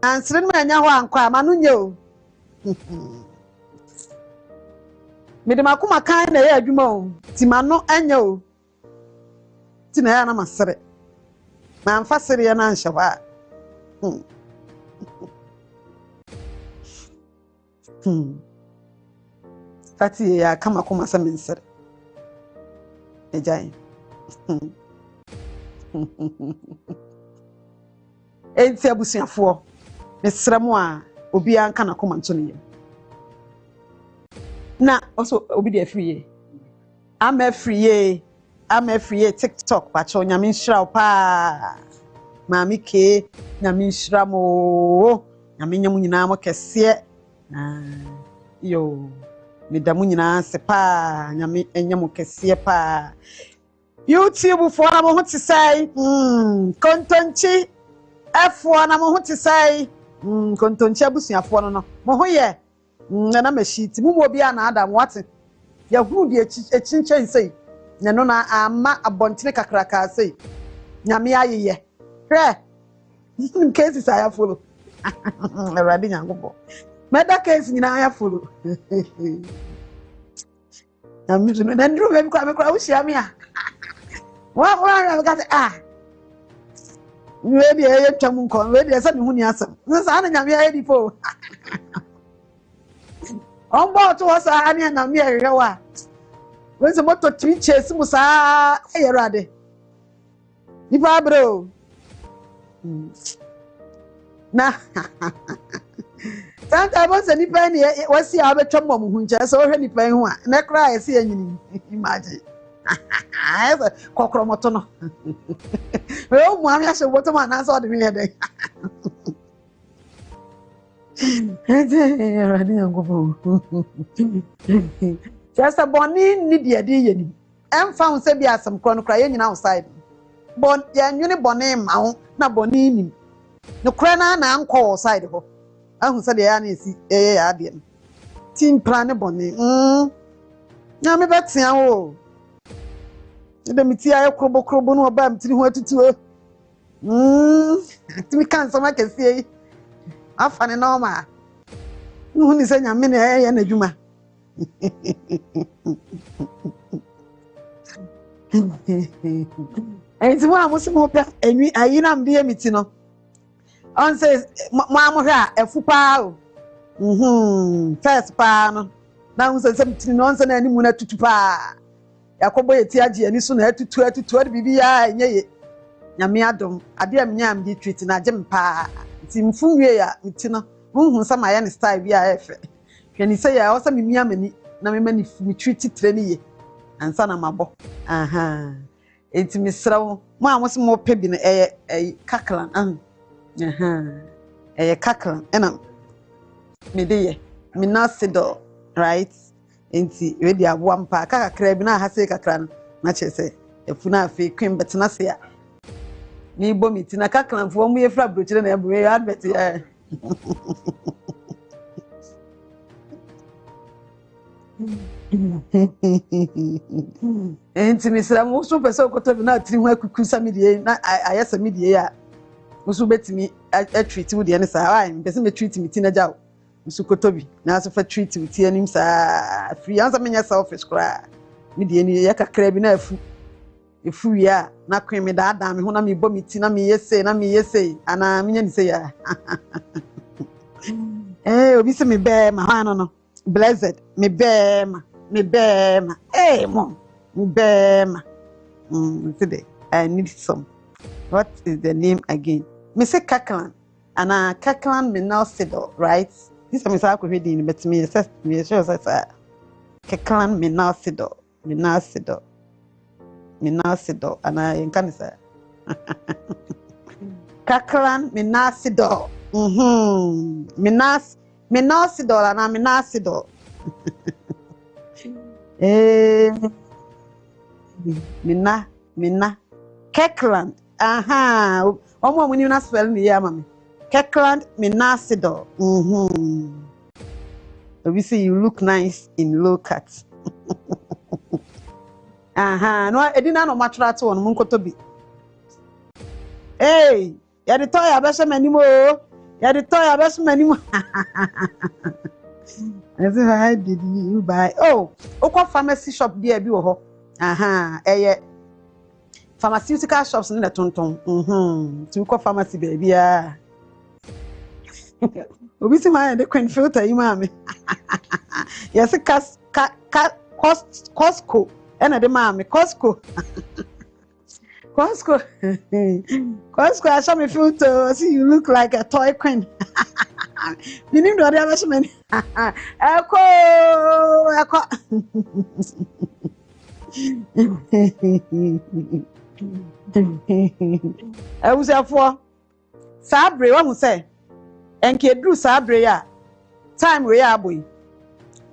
ansere ma anya ho ankwa amanu nye o me de makuma kan na ye adwuma o timano anya o ti na ya na masere ma amfasere ya na anhye wa Fati ya kama kuma sa minsir ejai enti abusuafo mesramo a obi anka na kuma nto ne na also obi de free am free TikTok pacho nyame nhyira pa Mami ke nyame nhyira mo nyame nyam nyina mo kese yo medamu nyina se pa nyame enyam kese pa YouTube fo na mo ho te sai kontonchi F na mo ho te sai kontonchi abusuafo no mo ho ye na machiti mu mo bia na adam wate ya hunu de echinchen sei na no na ama abontene kakraka sei nyame ayeye in cases I have follow. Already, Yango. Meda case in I have follow. I'm using it and drew him come across Yamia. What I've got maybe I am come ready as a Muniasam. This Anna Yamia before. On board to us, Anna and Amia. When's the motor teachers Musa Ayarade? Ibabro. Na Santa was a nipa ni wasi abetwa mo huncha so hwe nipa hu a na kra ese anyini imagine asa kokromoto no we o mu ami ahye boto ma na so de me de ede rani angobo just a boni ni de ye ni emfa hu se bi asem kro no kra ye nyina outside bon ya nwene boni ma ho na boni ni no krana na anko side ho ahu se de ya na esi ya de no team plan bone na me betia wo de miti aye krobo no oba mtiri ho atutuo timi kan so makesi afa ne normal no ni se nyame na ya na dwuma enti mo amusi mo pe enwi ayina mde miti no on says mo amohwe a efu pa o first pa no na unse mti no onse na animu na tutu pa yakobo yeti age ani so na atutu de bibi ya enye ye nyame adom ade am nyam di treat na agem pa nti mfunwie ya mti no hunhun sama ya ne style bi a efe hwani se ya osa mimi amani na me mani treat tre ni ye ansa na mabo enti misrawo mo amosi mo pe bi no kaklan kaklan ena me de ye me nasido right enti we di abo ampa kakra bi na ha se kakra no na chese efuna afi kwem betena se ya ni bo miti na kaklan fo mu ye fra brochire na ebo we advert ya enti misra mo so pese okoto bi na tiri ho akuku samidie na ayesa midie ya musu betimi a treat wo de ne sa why pese me treat miti na jaw musu kotobi na so fa treat miti anim sa free answer menya selfish kra midie ni ya kakra bi na efu ya na kwen me da me ho na me bo miti na me yese ana menya ni se ya obi se me be ma hano no blessed me be ma mom me be ma today I need some. What is the name again? Me say kaklan ana kaklan me now sido right this is me reading but me sure say kaklan me now sido ana in can say kaklan me now sido me now sido ana me now sido Minna Kekland omo muni na spell ni ya mama Kekland Minasido we see you look nice in low cut no edina no matrat won mun kotobi ya de toy abese manimo I say how did you buy okwa pharmacy shop there bi wo ho pharmaceutical shops in the tonton to go pharmacy baby obi si ma de queen filter yi ma me yes Costco ena de ma me Costco I saw me filter see you look like a toy queen you need to have a man eko Awusafo sabre wa mu say enke dru sabre ya time we ya boy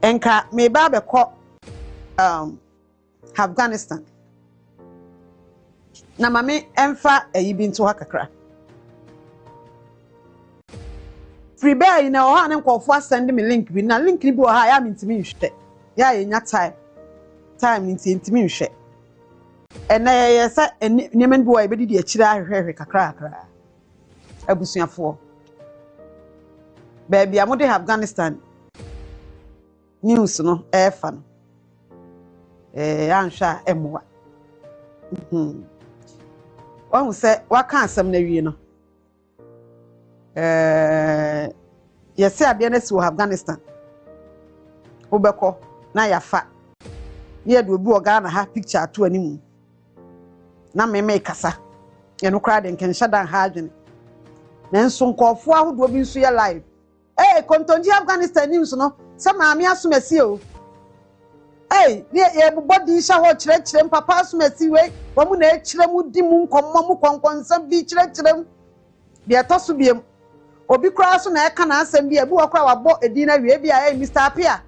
enka me ba be ko Afghanistan na mame emfa ayi bi nto hakakra free bear na o ha ne nkofo send me link bi na link ni bi o ha ya mintimi nhwe ya yenya time ntimi nhwe ena yesa nemen bi wa be di akira ahwehwe kakra abusuafo baby amode Afghanistan news no efa no ansha emwa wahu se waka asem na wie no yesi ade na si wo Afghanistan obeko na yafa ye do obi oga na ha picture ato animu na meme kasa ye no kra de nken shadan ha adwene na nso nkofo ahodo bi nso ye live kontonji Afghanistan news no se maami asomasi o ni ye body sha ho kire papa asomasi we wo mu na ekire mu di mu nkommo mu konkonsa bi kire bi atoso biem obi kra so na eka na asem bi ebi wo kra wabo edi na wie bi a Mr. Apia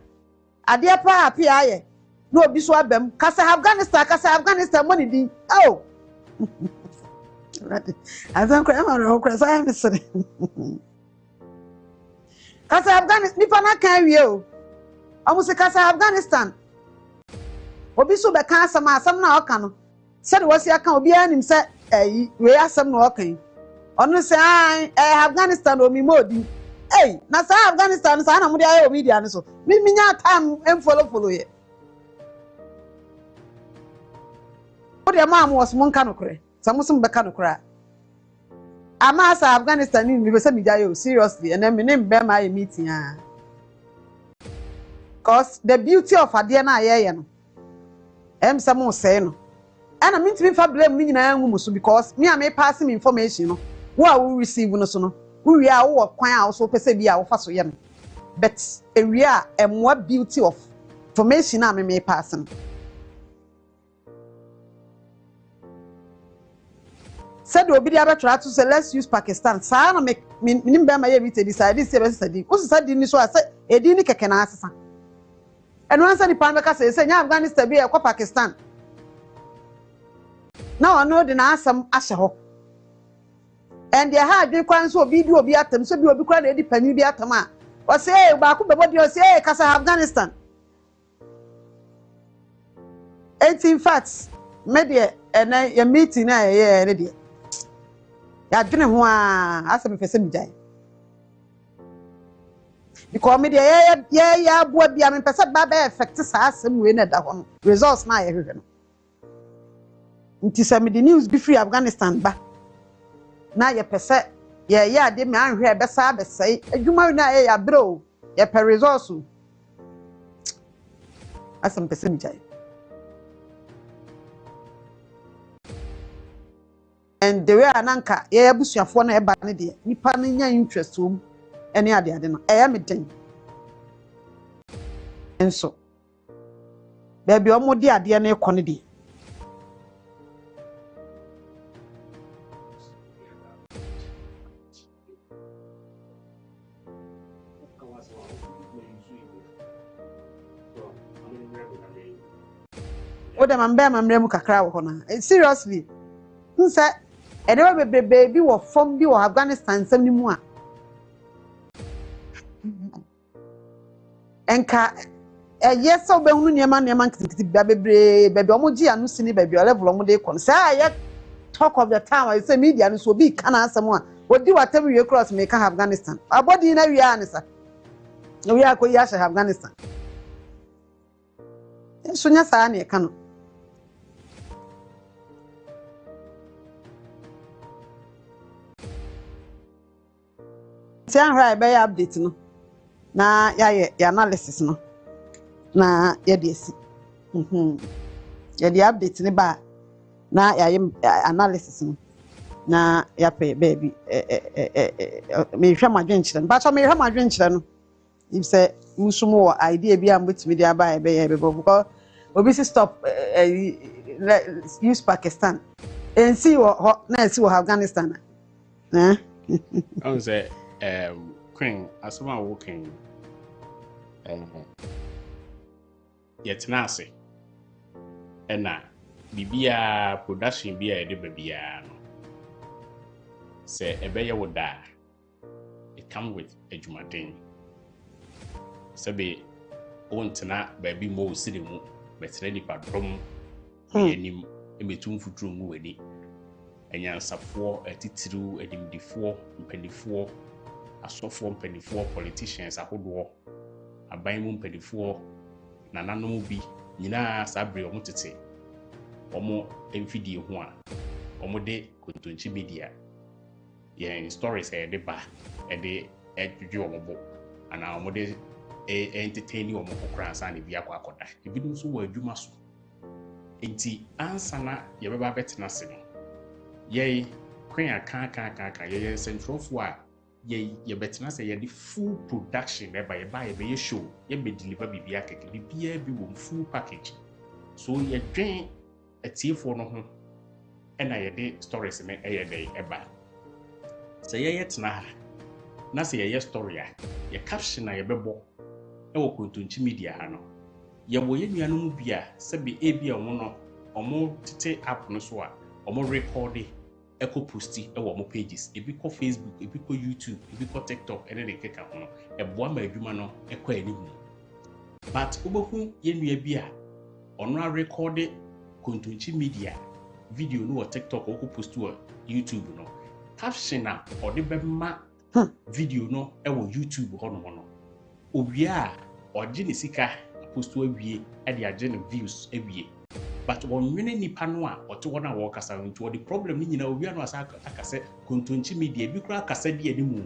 ade pa Apia aye no obi so abem kasa Afghanistan money din I don't cry, I'm sorry. Kasa Afghanistan, nipa na kan wie o. Omo se kasa Afghanistan. Obi so be kan asam na oka no. Se de wasi aka obi anim se we asam na oka yi. Ono se Afghanistan o mi modi. Na sa Afghanistan sa na mo de ayo media ne so. Mi nya time em follow ye. O de ma am was mo nka no kore. Sa mo so be ka no kore. Ama sa Afghanistan ni be se mi jayo seriously and then me name be my meeting cause the beauty of ade na aye no em se mo say no and I mean to be fa blame me nyina anwu so because me am pass me information no wo receive no so no wo wi a wo kwan a wo so pese bi a wo fa so ye no but area emwa beauty of information na me pass no said obi dia betra to say let's use Pakistan sa na me nimba ma ye bi te decide say be study o say di ni so say edi ni keke na asesa eno ansa ni pan be ka say nya Afghanistan bi e kwa Pakistan na ono de na asam ahye ho and they had dey kwan so obi di obi atam so bi obi kwa na edi pani bi atam a o say ba ku be body o say kasa Afghanistan in fact me de ena ya meeting na ye ne de ya dwene ho a asem fese mi jai because me de ya abo bia me pese ba ba effect sa asem we na da ho no results na ye hwehwe no nti se me de news bi free Afghanistan ba na ye pese ye ya de me anhwe be sa be sai adwuma na ye ya bro ye per results asem pese mi jai. And the way ananka ye abusuafo na eba ne de nipa ne nya interest wom ene ade no me den enso baby omo de ade na ekọ ne de o de man be mamrem kakra wo ho na seriously nse edewa bebebe bi wo fom bi wo Afghanistan sam ni mu a enka yes so be hunu niema nkiti bebre bebe omo gi anu sini bebe level omo de kon say ye talk of the town I say media no so bi kana asem a odi watam we cross me ka Afghanistan abodi na wi anisa wi akoyi a Afghanistan so nya sa na e ka no tian hwa be update no na ya analysis no na ya de esi ya de update ne ba na ya analysis no na ya pe baby me hwa madwen kire ba so me hwa madwen kire no if say musumo idea bi am betimi dia ba be ya be because obi si stop use Pakistan and see what na see what Afghanistan I would say Queen A.Serwaa walking yet nasi and na bibia production bia de babia no say ebeya would die it come with a jumatin sabe ontena baby mo sidi mu betre di padrom enim emetum futuru mu wadi enyansafo atitiru edimdifo mpendifo asofo mpendifo politicians ahodo aban mu mpendifo nananom bi nyina sabre omo tete omo emfidie ho a omo de kontonchi media yen stories e de ba e de edwedwe omo bo ana omo de entertain omo kokra sa na bi akoda ebi dum so wa adwuma so enti ansana ye beba betena se no ye Queen aka ye centralfo a ye betena se ye the full production eba ye ba ye be show ye be deliver bibia keke bibia bi wo full package so ye dwen atiefo no ho ena ye de stories ne ye dey eba se ye tena na se ye story a ye caption na ye bebo e wo kontonchi media ha no ye wo ye nuanom bia se be e bia wo no omo tete app no so a omo record echo posti ewo mo pages ebi ko Facebook ebi ko YouTube ebi ko TikTok ene de keka ho no eboa ma adwuma no ekọ animu but obohu yenua bi a ono a record kontonchi media video no wo TikTok o ko post wo YouTube no caption a ode be ma video no ewo YouTube ho no owie a oje ne sika post wo awie e de age ne views awie but wonwene nipa no a oto wona wo kasa nti the problem ni nyina owie no asa akase kontonchi media bi kura akasa di animu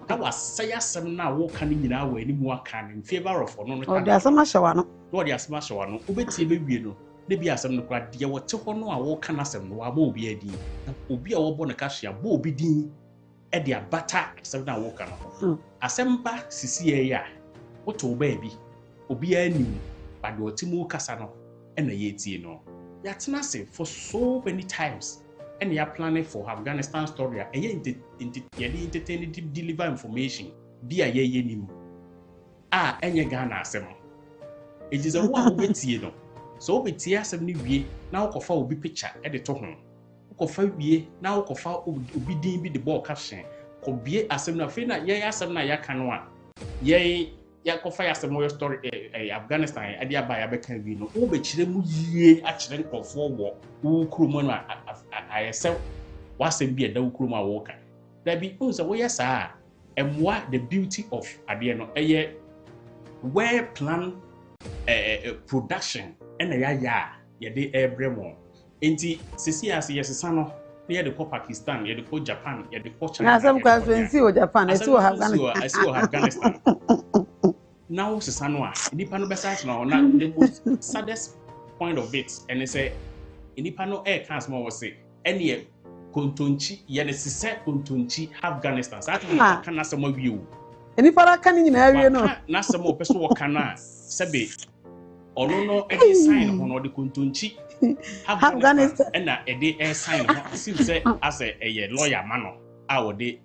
na wasaya asem na wo kan nyina wo animu aka in favor of ono no o de asama hyewa no no de asama hyewa no obetie bewie no na bi asem no kura de wo te ho no a wo kan asem no aba obi adi obi a wo bo na ka hye aba obi din e de abata asem na wo kan no asem ba sisi ya wo to ba bi obi anim ba de otimu kasa no and yetie no yatena say for so many times and you are planning for Afghanistan story and you entertain deliver information be a ye nim enye Ghana asem it is a one obetie no so obetie asem ni wie na okofa obi picture e de to ho okofa wie na okofa obi din bi de ball caption ko bie asem na fe na ye asem na ya kan a ye ya ko fire some more story Afghanistan ade aba ya beka bi no wo be kire mu yie a kire nkofo wo kurumo no ayese wasem bi eda wo kurumo a wo ka da bi unse wo yesa emwa the beauty of ade no eye well plan production and ya de ebremo enti sisi as yesesa no near the Pakistan, near the Japan, near the China. Na some questions see Japan, I see Afghanistan. Now Susanwa, Nipano Besas now, the most saddest point of it, and they say Nipano air transfer was say any Kontunchi, Yanesi Kontunchi, Afghanistan. So I can ask some of you. Any para can in area no. Nasa more person cana Sabe or no any sign on the Kontunchi. Afghanistan and a day air sign seems as a lawyer man our day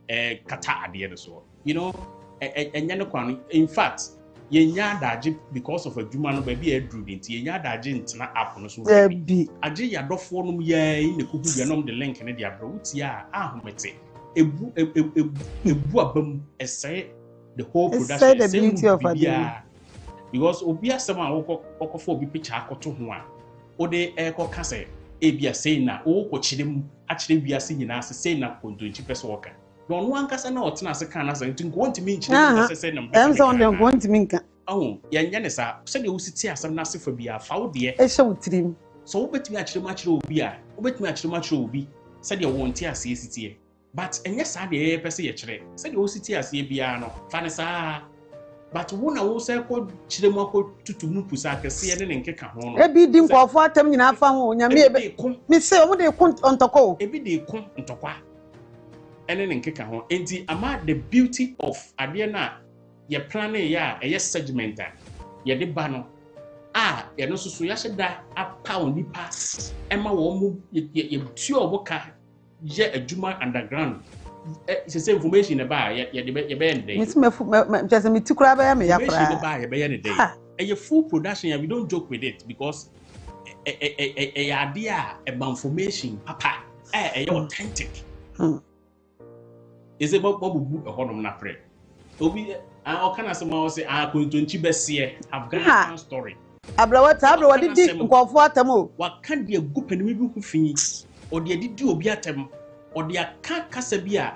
kata at the other so you know and in fact yenya daji because of a juma baby a drew into yenya daji into app no so be aje ya dofo no ye in the kuku ya nom the link in the abro utia ahomete ebu abam essay the whole production the beauty of it because obi asema okofo obi picture akoto ho a ode ekoka se ebia sei na wo kochirem achire wiase nyina ase sei na kontonchi pese woka no no ankasa na otena ase kan na se ntinko ntimi nchire ase sei na em so ndo nko ntimi nka yanya ne sa se de wo siti asem na ase fa bia fa wo de e hye wutirim so wo betimi achire obi a wo betimi achire obi se de wo nti ase sitie but enye sa de pese ye kire se de wo siti ase bia no fa ne sa but wona wo say ko chire mu ko tutumu pusa akese ne nkeka ho no ebi di nkofo atam nyina afa ho nyame ebe mi say omo de ko ntoko ebi de ko ntokwa ene ne nkeka ho enti ama the beauty of ade na ye plan ya eye segment a ye de ba no ye no susu ya hyeda apa onipa ema wo mu ye tu oboka ye adwuma underground it's the same information about ye be ending. Miss me just me tikura ba ya me yakra. Information be ye day. A full production we don't joke with it because a idea about information papa authentic. Is it about bubu a honor na pray. Obi I can say kontonchi bese Afghanistan story. Abra what did nkofo atamo. What can be a group and we be fin or the did obi atem or the aka kasa bi a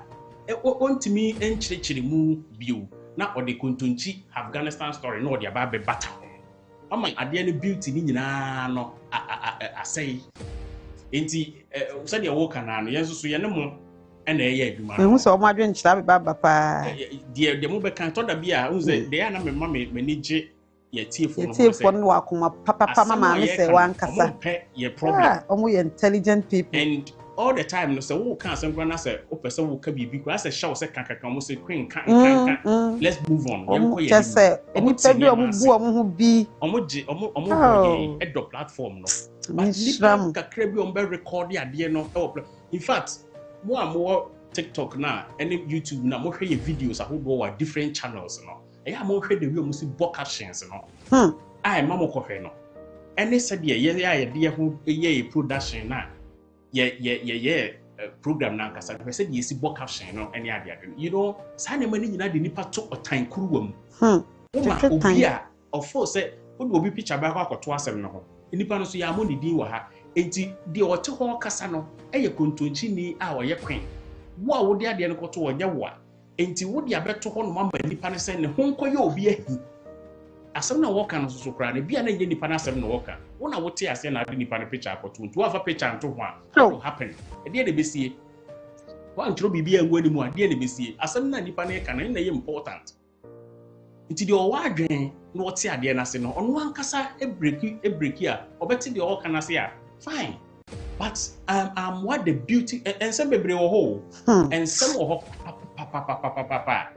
ontimi enchirechiri mu bio na or the kontonchi Afghanistan story no the aba be bata ama ade no beauty ni nyina no asai enti so de wo kana no yenso so ye ne mo na eye adwuma me hu so mo adwen nchira be baba pa de mo be kan to da bi a hu se de ya na me ma me nije ye tiefo no wakoma papa mama me se wan kasa ye problem omo ye intelligent people and all the time no say wo kan some grana say o person wo ka bibi ko say show say kan mo say queen kan let's move on yem ko ye say eni pedi omo bu omo ho bi omo e do platform no but nipa kakra bi omo be record ade no in fact mo amo TikTok na any YouTube na mo hwe ye videos ahodo wa different channels no e mo hwe de wi omo si captions no ai mama ko hwe no ene said ye de ho ye production na ye program na nkasa pɛ sɛ de yɛsi bɔ caption no ɛne ade you know saa nneɛma no nyinaa de nipa to ɔtan kuruwa mu woma obi a ɔfo sɛ wode obi picture baako akɔto asɛm no ho nipa no so yɛ amɔ ne din wɔ ha enti deɛ ɔte hɔ kasa no ɛyɛ kontonkyini a ɔyɛ kwen wo a wode adeɛ no kɔto ɔnyɛ wo a enti wode abɛto hɔ no mama nipa no sɛ ne ho nkɔyɛ obi ahi asɛm na wɔka no so kora ne bia na nyɛ nipa no asɛm na wɔka wo na wote aseɛ na ade nipa no picture akɔto nti woafa picture nto ho a what will happen ɛdeɛ na ɛbɛsie woantwerɛ biribi angu anim a deɛ na ɛbɛsie asɛm na nipa no yɛka no ɛna ɛyɛ important nti deɛ ɔwɔ adwen na wɔte adeɛ no ase no ɔno ankasa ɛbreki a ɔbɛte deɛ ɔwɔka no ase a fine but what the beauty ɛnsɛm bebree wɔ hɔ ɛnsɛm wɔ hɔ papapapapapa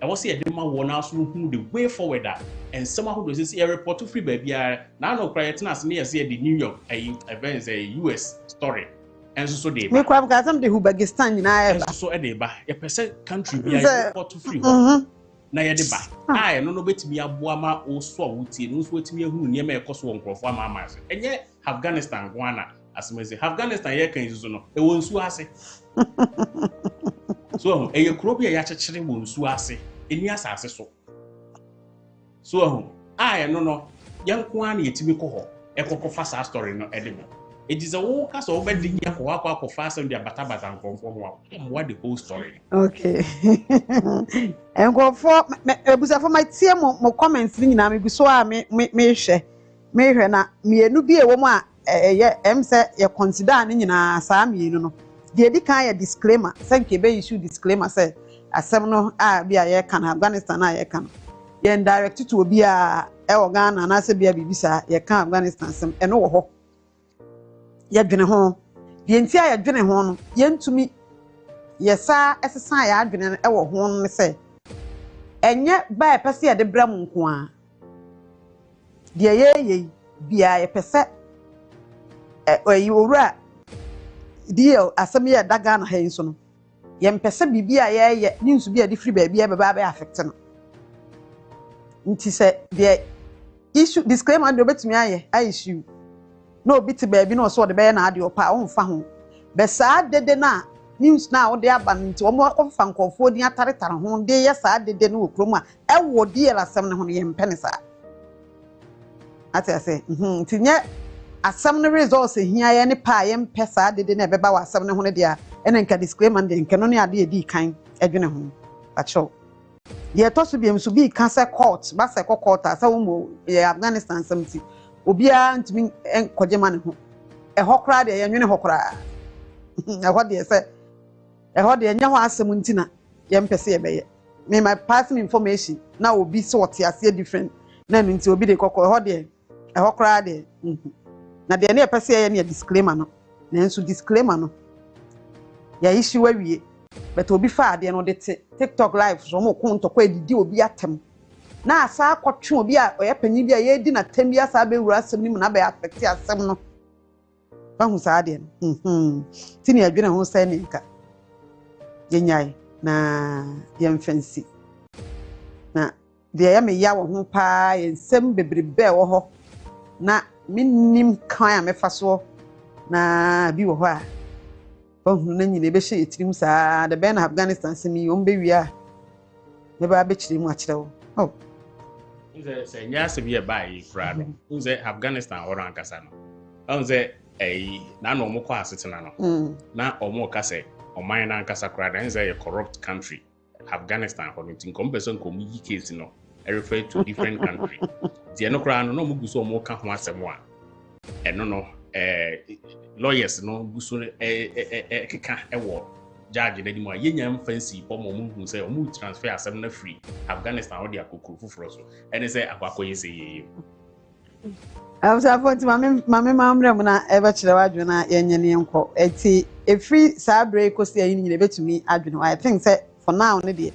ɛwɔ sɛ yɛde ma wɔ no so hu the way forward a ɛnsɛm ahodoɔ sɛ yɛ report free baabiara na ano kora yɛtena ase ne yɛsɛ yɛde New York events US story ɛnso so de ba me kwa ka sam de Uzbekistan nyinaa ɛnso so de ba yɛpɛ sɛ country bi a report free hɔ na yɛde ba a ɛno no betumi aboa ma wo so a wotie no nso wetumi ahu nneɛma ɛkɔ so wɔ nkrɔfo ama ase ɛnyɛ Afghanistan ko ana asɛmɛsɛ Afghanistan yɛ kan nso no ɛwɔ nsuo ase so ɛyɛ kuro bi a yɛakyekyere wɔ nsuo ase ɛni asase so ɛno no yɛnko a na yɛtumi kɔ hɔ ɛkɔkɔfa saa story no ɛde mo it is a wo ka so obedi nya akɔfa asɛm de abatabata nkrɔfo ho a what the whole story okay nkrɔfo ebusafo ma tie mo comments ni nyina me gu so a me hwɛ na mienu bi ewo mu a ɛyɛ sɛ yɛ consider ne nyinaa saa mienu no de di kan yɛ disclaimer sɛ nke be issue disclaimer sɛ asɛm no a bi a yɛ kan Afghanistan a yɛ kan yɛ direct to obi a ɛwɔ Ghana na sɛ bia bibisa yɛ kan Afghanistan sɛm ɛno wɔ hɔ yɛ dwene ho de nti a yɛ dwene ho no yɛ ntumi yɛ saa ɛsesa yɛ adwene ɛwɔ ho no sɛ ɛnyɛ ba yɛ pɛ sɛ yɛ de bra mu nko a deɛ yɛ bia yɛ pɛ sɛ ɛyi owura deal asɛm yɛ da Ghana ha nso no yɛ mpɛ sɛ bibi a yɛ ne nso bi a de free baabi a bɛba affect no nti sɛ deɛ issue disclaimer de obetumi ayɛ issue na obi te baabi na ɔso ɔde bɛyɛ na ade ɔpa ɔmfa ho bɛ saa dede na news na ɔde aba no nti ɔmo ɔfa nkɔfoɔ din ataretare ho de yɛ saa dede no wɔ kurom a ɛwɔ deal asɛm ne ho no yɛ mpɛ ne saa ate ase nti nyɛ asɛm no results ehia yɛ ne pa yɛ mpɛ saa dede na ɛbɛba wɔ asɛm ne ho ne de a ɛna nka disclaimer de nka no ne ade edi kan adwene ho akyɛw deɛ ɛtɔ so bi so bi ka sɛ court ba sɛ court a sɛ wo mo yɛ Afghanistan sɛm ti obiara ntumi nkɔgye ma ne ho ɛhɔ koraa deɛ yɛnwene hɔ koraa ɛhɔ deɛ sɛ ɛhɔ deɛ nyɛ hɔ asɛm nti na yɛmpɛ sɛ yɛbɛyɛ me my personal information na obi sɛ ɔte aseɛ different na no nti obi de kɔkɔ ɛhɔ deɛ ɛhɔ koraa deɛ na deɛ ne yɛpɛ sɛ yɛyɛ ne disclaimer no nanso disclaimer no yɛ issue awie but obi fa adeɛ no de TikTok live so mo ko ntɔkɔ edidi obi atem na asa akɔtwe obi a ɔyɛ panyin bi a yɛdi na tem bi asa bɛwura asɛm ni mu na bɛ affect asɛm no ba hu saa adeɛ no ti ne adwene ho sɛ ne nka yɛnyae na yɛmfansi na deɛ yɛ me ya wɔ ho paa yɛnsɛm bebrebe wɔ hɔ na minnim kan a mefa so na bi wɔ hɔ a ɔhunu na nyine bɛhyɛ yɛtirim saa de bɛn na Afghanistan sɛ mi ɔm bɛwia a ne ba bɛkyerɛ mu akyerɛ wo sɛ nyɛ asɛ bi yɛ baa yi koraa no sɛ Afghanistan ɔno ankasa no ɔhu sɛ na ɔmo kɔ asetena no na ɔmo ka sɛ ɔman no ankasa koraa na sɛ yɛ corrupt country Afghanistan hɔ no nti nkɔm pɛ sɛ nkɔm yi case no refer to different country deɛ no koraa no na ɔmo gu so ɔmo ka ho asɛm a ɛno no lawyers no gu so keka ɛwɔ judge na di mu a yɛnya fancy pɔ mo hu sɛ ɔmo transfer asɛm na free Afghanistan ɔde akokoro foforɔ so ɛne sɛ akɔakɔyɛ sɛ yɛyɛ amsa fonti mame mamre mu na ɛbɛkyerɛ wadwo na yɛnyɛ ne nkɔ eti efri saa break kosi ayi nyine betumi adwene I think say for now ne de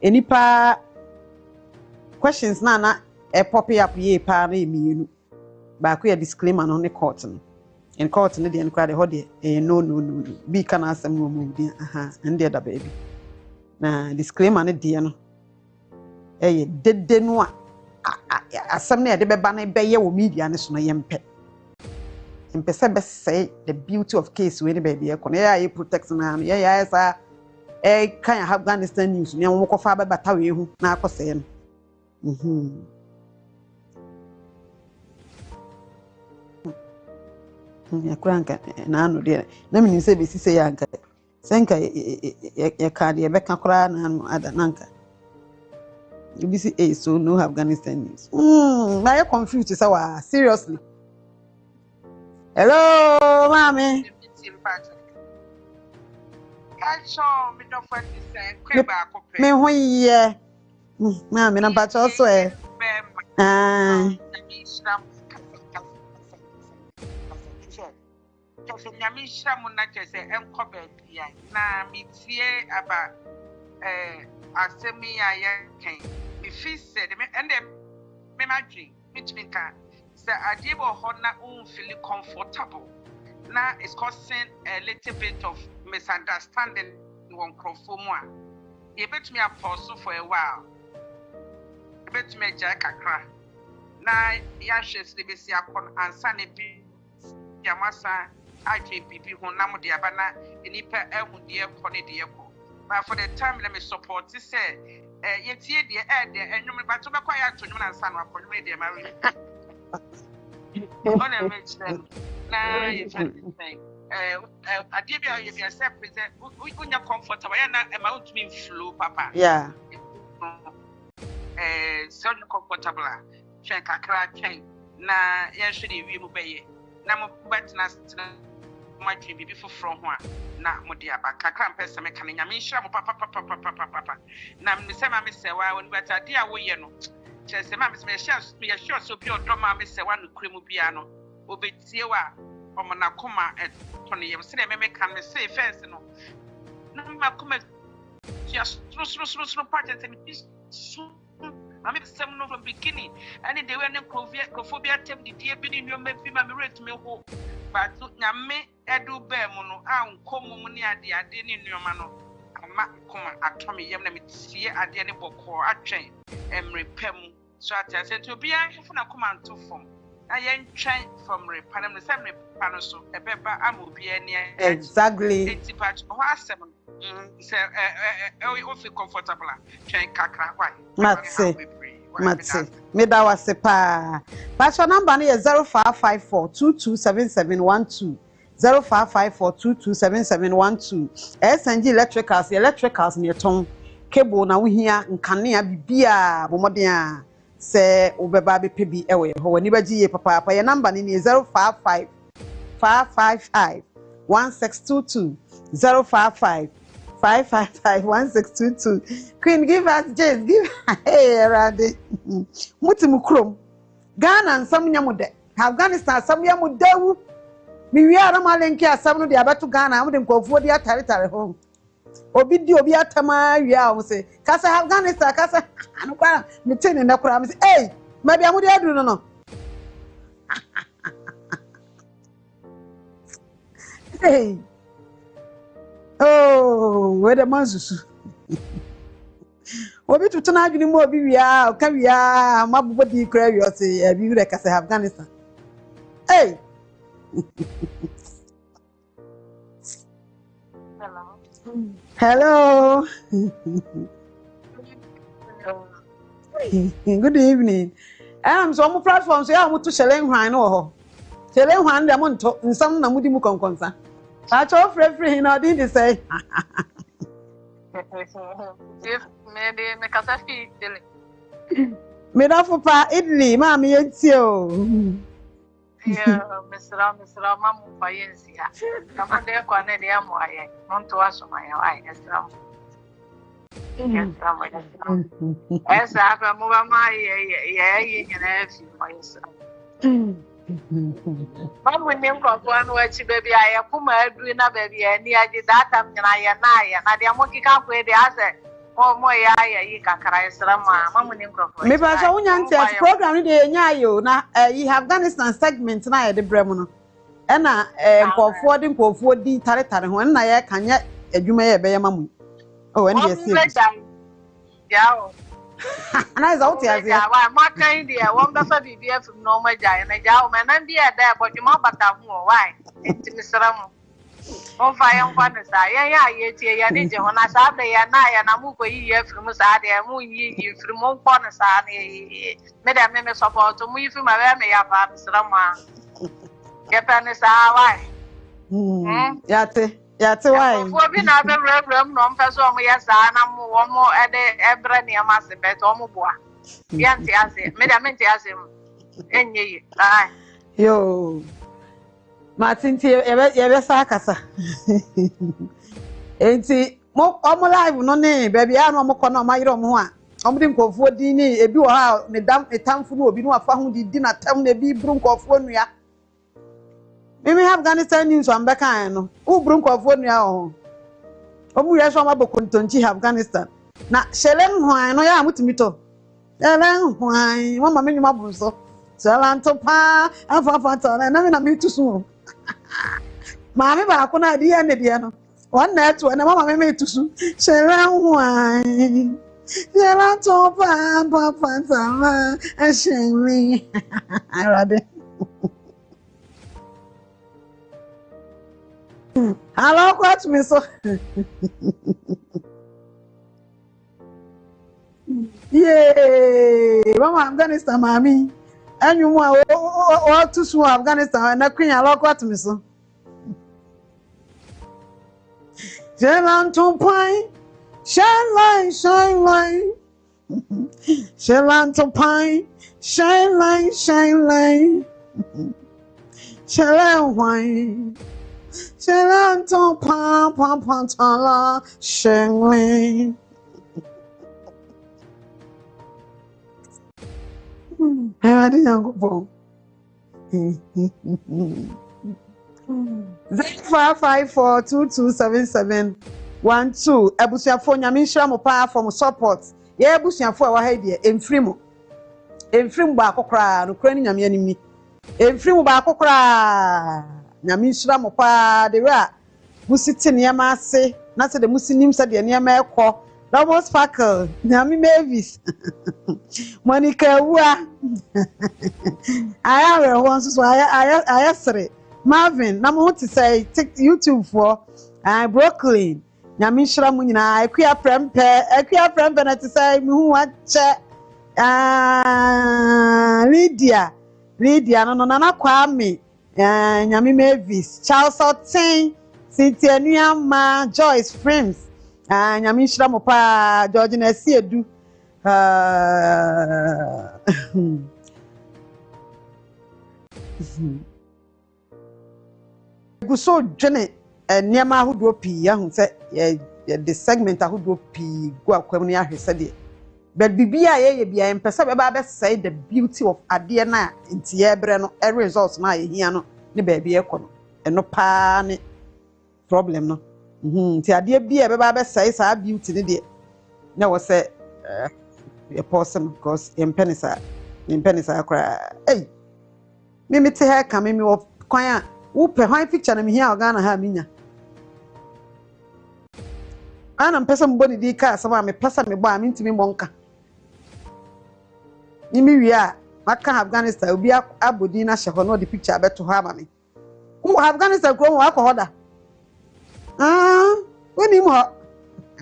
enipa questions na pop up ye pa na emienu ba ko ya disclaimer no ne court no in court ne de nkra de hode no bi kana asɛm no mu bi ende da baby na disclaimer ne de no dede no a asɛm na yɛde bɛba na bɛyɛ wɔ media ne so no yɛmpɛ mpese be say the beauty of case we ni baby e kono ya protect na no ya esa kan Afghanistan news ni won ko fa ba bata we hu na akose no ya kranka na anu de na mini se be sise ya nka senka ya ka de be ka kra na anu ada nanka you be see so no Afghanistan news na you confused say wa seriously. Hello mami me ho ye mami na ba cho so Nyamisha muna chese enkobe ya na mitie aba asemi ya ken me fi said me ende me madri which ka say adiebo ho na feel comfortable na it's causing a little bit of misunderstanding one crofo mu a ye betumi apause for a while ye betumi ja kakra na ya hwese de besi akon ansa ne bi yamasa aje bibi ho nam de aba na enipa ehu de ekọ ne de ekọ but for the time let me support say yetie de de enwum ba to be kwa ya to nwum na nsa no akonwum de mari on a rich na you can think adibia you be accept present unya comfortable ya na ma utumi flow papa yeah so comfortable twen kakra twen na ya hwede wi mu beye na mo betina ma twen bibi foforo ho a na mo de aba kakra mpesa me kan nyame nhira mo papa na me se ma me se wa woni beta de a wo ye no chese ma me se me share so bi odo ma me se wa no kremu bia no obetie wa omo na koma to ne yem se de me kan me se fence no na ma koma ya stro pattern se me so I'm some no from beginning, and they were not cophobia tem the dear bidding your maybe my rate me ho, but Yame edu bemono, I'm common near the adin in your mano. I'm not come at Tommy Yam, see at the end of a train, and repem. So I said to be a command to form. I ain't trained from Repanam the same Panoso, a pepper, I will be near exactly. It's about 7. We feel comfortable. Train kakra, why? Matse. Me da wase pa. Pastor number ni 0554 227712. 0554 227712. SNG electricals ni ton cable na wo hia nkanea bibia bomoden se obeba be pebi ewe ho wani baji ye papa ye number ni 055 555 1622 055 555-1622. Queen, give us just give hey Randy. Mutimu krom. Ghana and some yamude. Afghanistan some yamude. We are malenki asam no de abeto Ghana amde nkofo de atare home. Obi di obi atama wia o say kasa Afghanistan kasa anu kwa me tene na kura me say hey maybe amude adu no. Hey. Oh, where the mansusu. Obi tutu na adwini mu obi wia, o ka wia, mabubo di kra wi o say e bi wure ka say Afghanistan. Hey. Hello. Good evening. So mo platform so ya mo to shelen hwan no ho. Shelen hwan de mo nto nsam na mudi mu konkonsa. I told free now didn't say. If maybe make us a feeling. Me da for pa Italy, mama yetio. Yeah, Mr. Mamu Payensia. Come on there, Cornelia Moye. Want to ask my eye, yes, as I have a move my but when you got one watch baby, I put my doing a baby and near the data and I and I'm working up with the other. Oh, my, I can cry. Maybe I saw one program de nyayo na you Afghanistan segment na de bremono. E na nkofo di tare ho na ye kanya adwuma ye be ye mamu. Oh, and yes. Yeah. Ana za uti azie. Why my kind dear, one befa bibia from no my giant, a jaw man and be a there, but you might bata more. Why? It's Mr. Ramu. Oh, fire one is I, ya need you when I saw the Yana and Amuko ye from Sadi, and moon ye from one corner side. Madame Member support to move from my family, Mr. Rama. Japan is our why. Yate why? For being a reverend, non person, yes, and I'm one more at the Ebra near Master Bet Omoboa. Yanti as it, Madame as him. And ye, aye. Yo. Martin ti ebe sa kasa. Enti mo omo live no ne baby anu mo kono ma yiro mo ho a. Omo di nkofo di ni ebi wo ha ne tamfu no obi no afa ho di na tam na bi bru nkofo nua. Mimi Afghanistan news am be kan no. U bru nkofo nua ho. Omu ye so ma bokontonchi Afghanistan. Na shelen hwan no ya mutumi to. Shelen hwan mama me nyuma bu so. Salanto pa afa to na me na me tusu. Mami ba ko na di ya ne dia no. One na to na mama me tusu. Shelen hwan. Salanto pa sama ashenli. Arade. Hello, what me so? Yay! Mama Afghanistan, mami. And you want to sue Afghanistan and a queen. Hello, what me so? Shelanto pine, shine light, shine light. Shelanto pine, shine light, shine light. Shelan wine. Shelanto pa tala shengli. I didn't go for 0554227712. Ebusiafo nyame nhira mo pa for support. Ye ebusiafo wa ha die emfirimu. Emfirimu ba akokra no kra ni nyame animi. Emfirimu ba akokra nyame nhira mo pa de wa busiti niam ase na se de musinim se de niam ekọ. Double sparkle, Nyami Mavis, Monica Wua. I have one, so I answer Marvin, Namu to say, take YouTube for Brooklyn. Nyami Shramuna, I queer prempe, and to say, who watch Lydia, no, Nana Kwame, Nyami Mavis, Charles Otain, Cynthia Niama, Joyce Frames. Nyame nhira mo pa George na si edu guso dwene niam ahodo pi ya hu se the segment ahodo pi go akwam ne ahwese de but bibia ye bia empesa be ba say the beauty of ade na nti ye bre no results na ye hia no ne ba bia ekono eno pa ne problem no ti ade bia be ba say sa beauty ne de na wo say a person because impenisa kra eh me te ha ka me wo kwan a wo pe hwan picture na me hia Ghana ha minya ana mpesa mboni di ka sama me pesa me bo a mentimi monka ni mi wi a maka Afghanistan obi abodi na hye ho no the picture beto ha ma me wo Afghanistan kro wo akọ woni mo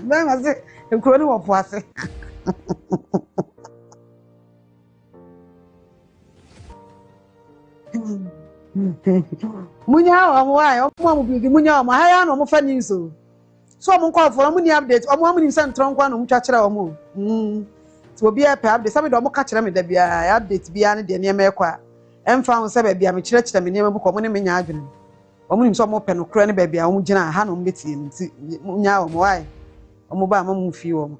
ba ma se kro ni wo po ase munya wa mo ai o mo bi munya mo ha ya no mo fa ni so mo call for mo ni update o mo ni se ntron kwa no mo twa kire o mo ti obi e pe update sabe do mo ka kire me da bia update bia ne de ne me kwa emfa ho se ba bia me kire kire me ne me bu ko mo ne me nya adwene o mo ni so mo pe no kura ne ba bia o mo gina ha no mo betie nti munya o mo ai o mo ba ma mo fi o mo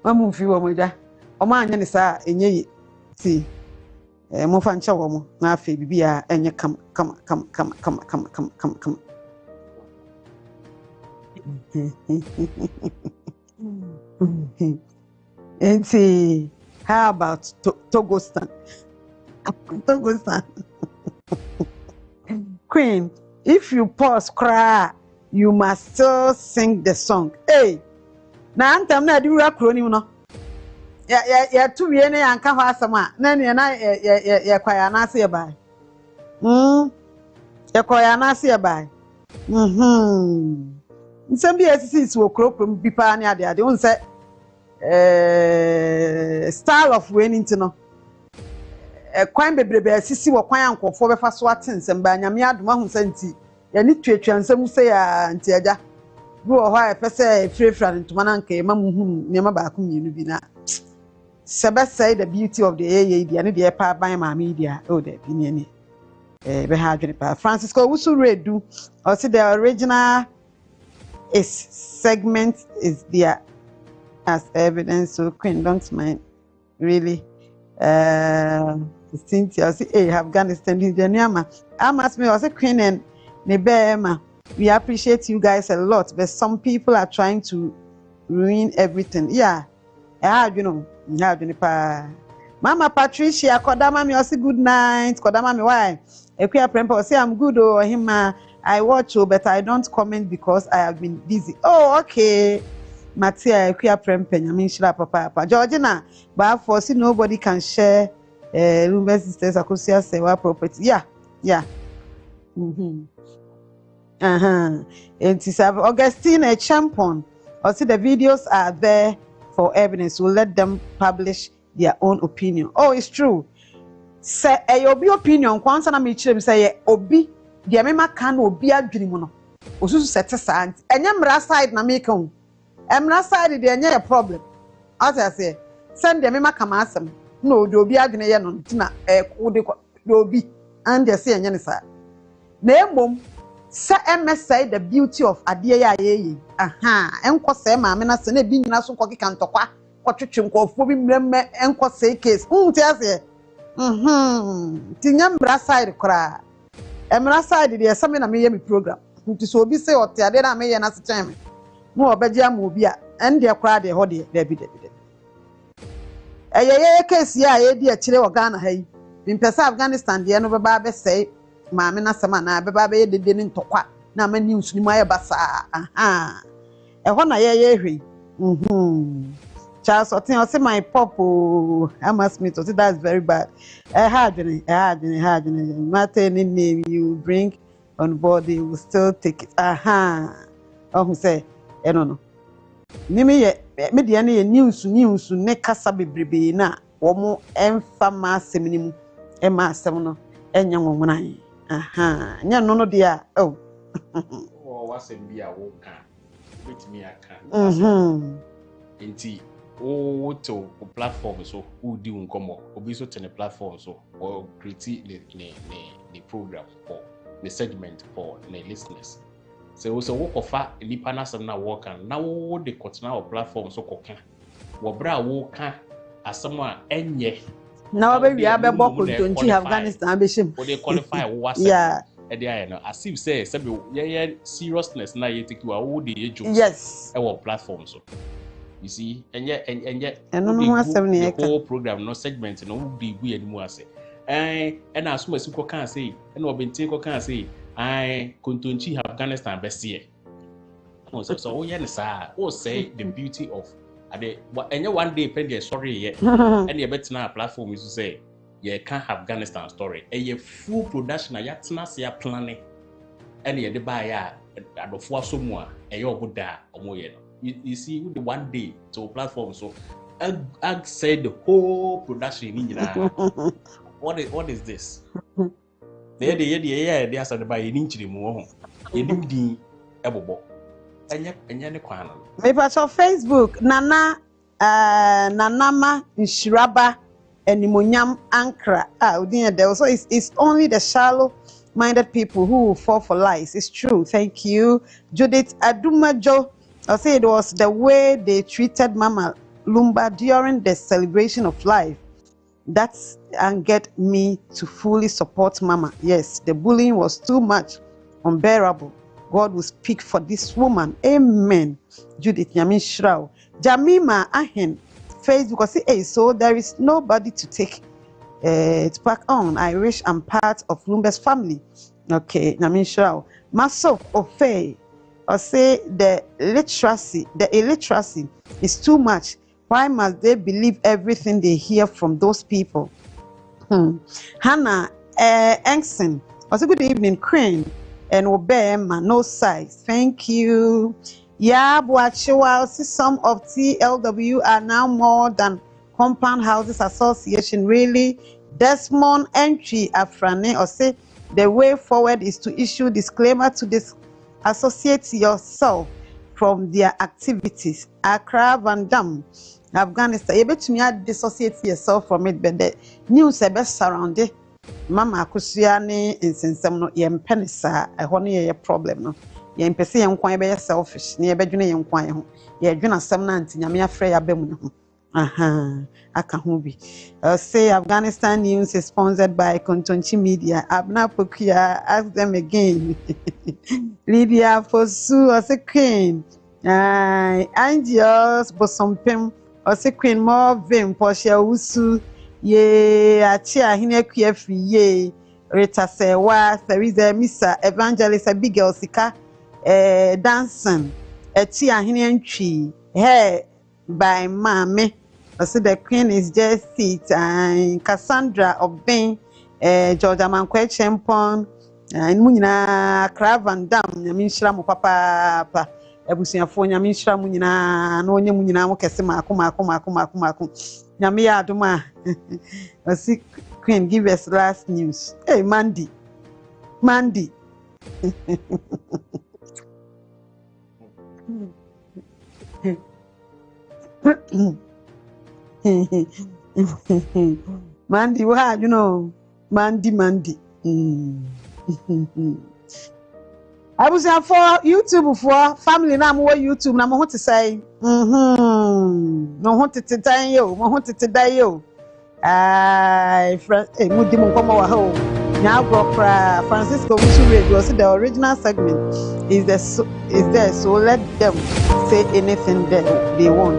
ma mo fi o mo da o ma anya ne sa enye yi ti mo fa nche wo mo na afi bibia enye kam enti how about Togostan Queen, if you pause cry you must still sing the song. Hey, na antem na adi wura kro ni no ya tu wie ne yanka ho asema na ne na ya kwaya na ase ba ya kwaya na ase ba nsem bi esisi isi okroprom bi pa ne ade won se style of winning no kwan bebrebe esisi wo kwan ankofo befa so atensem ba nyame adoma hu santi ya ni twetwa nsem se ya nti aja bi wo ho a pese frefra ntoma na nka ma mu hu nema ba ko mienu bi na sebe say the beauty of the AA dia ne dia pa ban ma me dia oh the bi ne be ha adwene pa Francisco Wusu Redu or see the original segment is there as evidence, so Queen don't mind really Cynthia say hey Afghanistan in Janiama I must me also Queen and Nebema we appreciate you guys a lot but some people are trying to ruin everything you know Mama Patricia Kodama me also good night Kodama me why Equia Prempo say I'm good or him I watch but I don't comment because I have been busy. Oh okay Matia Equia Prempen I mean shila papa Georgina but for see nobody can share Lumba sisters Akosia A.Serwaa property yeah and it's Augustine a champion or see the videos are there for evidence we'll let them publish their own opinion. Oh it's true say obi opinion kwansa na me chirem say obi dia me maka na obi adwini mu no osusu sete sant enye mra side na me kan emra side de enye a problem asa say send dia me maka ma asem na obi adwini ye no ntina wode obi and dey say enye ne sa na emom say say the beauty of ade ya ye enko say ma me na se na bi nyina so nkokeka ntokwa kwotwetwe nkofo bi mremme enko say case ti ase tinya mbra side kra emra side de esame na meye me program nti so obi say ote ade na meye na se time mo obeje am obi a ende kra de ho de dabi ye case ya ye di a kire o Ghana ha yi mpesa Afghanistan de no beba be say maame na sama na beba be de ni ntokwa na ma news ni mo aye basa ho na ye hwe Charles Otin say my pop I must meet so that's very bad. Hard matter any name you bring on board they will still take it. Who say no. Nimi ye media na news ne kasa bebrebe na wo mo emfa ma asem ni mu e ma asem no enya nwonwan. Nya no dia oh. Wasem bia wo kan betimi aka. Enti to platform so who do unkomo obi so ten platform so or create the program for the segment for the listeners so we work offer nipa na some na work and now the continue our platform so koka wo bra wo ka asem a enye na we wi abebo kontonchi Afghanistan be shim we dey qualify wo yeah e dey no as if say ye seriousness na ye take wo dey ejo yes e wo platform so you see and the whole program no segment no be we anymore say and as soon as you can say and obente can say kontonchi Afghanistan best here so yeah sir o say the beauty of and one day pen there sorry yeah and you better na platform is to say you can Afghanistan story a full production ya tena say planning and you dey buy ya adofo asomu a e yo boda omoye no you see the one day to platform so I said the whole production in what is this they said by in inch mu you need the ebobo enya ne kwan no me pa so Facebook nanama nshiraba enimonyam ankra odin there so it's only the shallow minded people who will fall for lies. It's true. Thank you. Judith Adumajo, I say it was the way they treated Mama Lumba during the celebration of life that angered me to fully support Mama. Yes, the bullying was too much, unbearable. God will speak for this woman. Amen. Judith Yamin Shrao. Jamima Ahen, Facebook, I say, hey, so there is nobody to take it back on. I wish I'm part of Lumba's family. Okay, Yamin Shrao. Masof Ofe. or say the illiteracy is too much. Why must they believe everything they hear from those people? Hannah Engson, also good evening, Crane and Obema, no size. Thank you. Yeah, Boachiwa, see some of TLW are now more than Compound Houses Association. Really, Desmond Entry Afrane, or say the way forward is to issue disclaimer to disassociate yourself from their activities. Accra, Van Dam, Afghanistan. You bet me dissociate yourself from it, but the news are best surrounded. Mama Kusiani in Sensem, yem penisa, a honey problem. No, yem pesi yem quite be selfish, near bedroom yem quite home. Ye drink some nanty, Yamia Freya Bemu. Aha, Akahubi. Say Afghanistan news is sponsored by Kontonchi Media. Abna Pukia, ask them again. Lydia Fosu, or say Queen. Angios, Bosompim, or say Queen more vim, Portia Usu. Ye, Achia, Hinekia free, ye, Rita A.Serwaa, Theresa Missa, Evangelist, a big girl, Sika, dancing, a tea, Hinian tree, hair by Mammy. I said the Queen is just seat, and Cassandra of Bain, Georgia Manque Champon, and Munina, Crab and Dam, Yamin Papa, Ebusia Phone, Yamin Shramuna, no Yamuna, Casima, Kuma. Nyamia Duma. I see Queen give us last news. Hey, Mandy. Mandy. Mandy, what you know? Mandy. I was for YouTube for family now. More YouTube now. What to say? No wanted to die yo. No wanted to die yo. Friend, Mudi Munkoma wa ho. Now go Francisco Wisu Radio. So the original segment is there. So let them say anything that they want.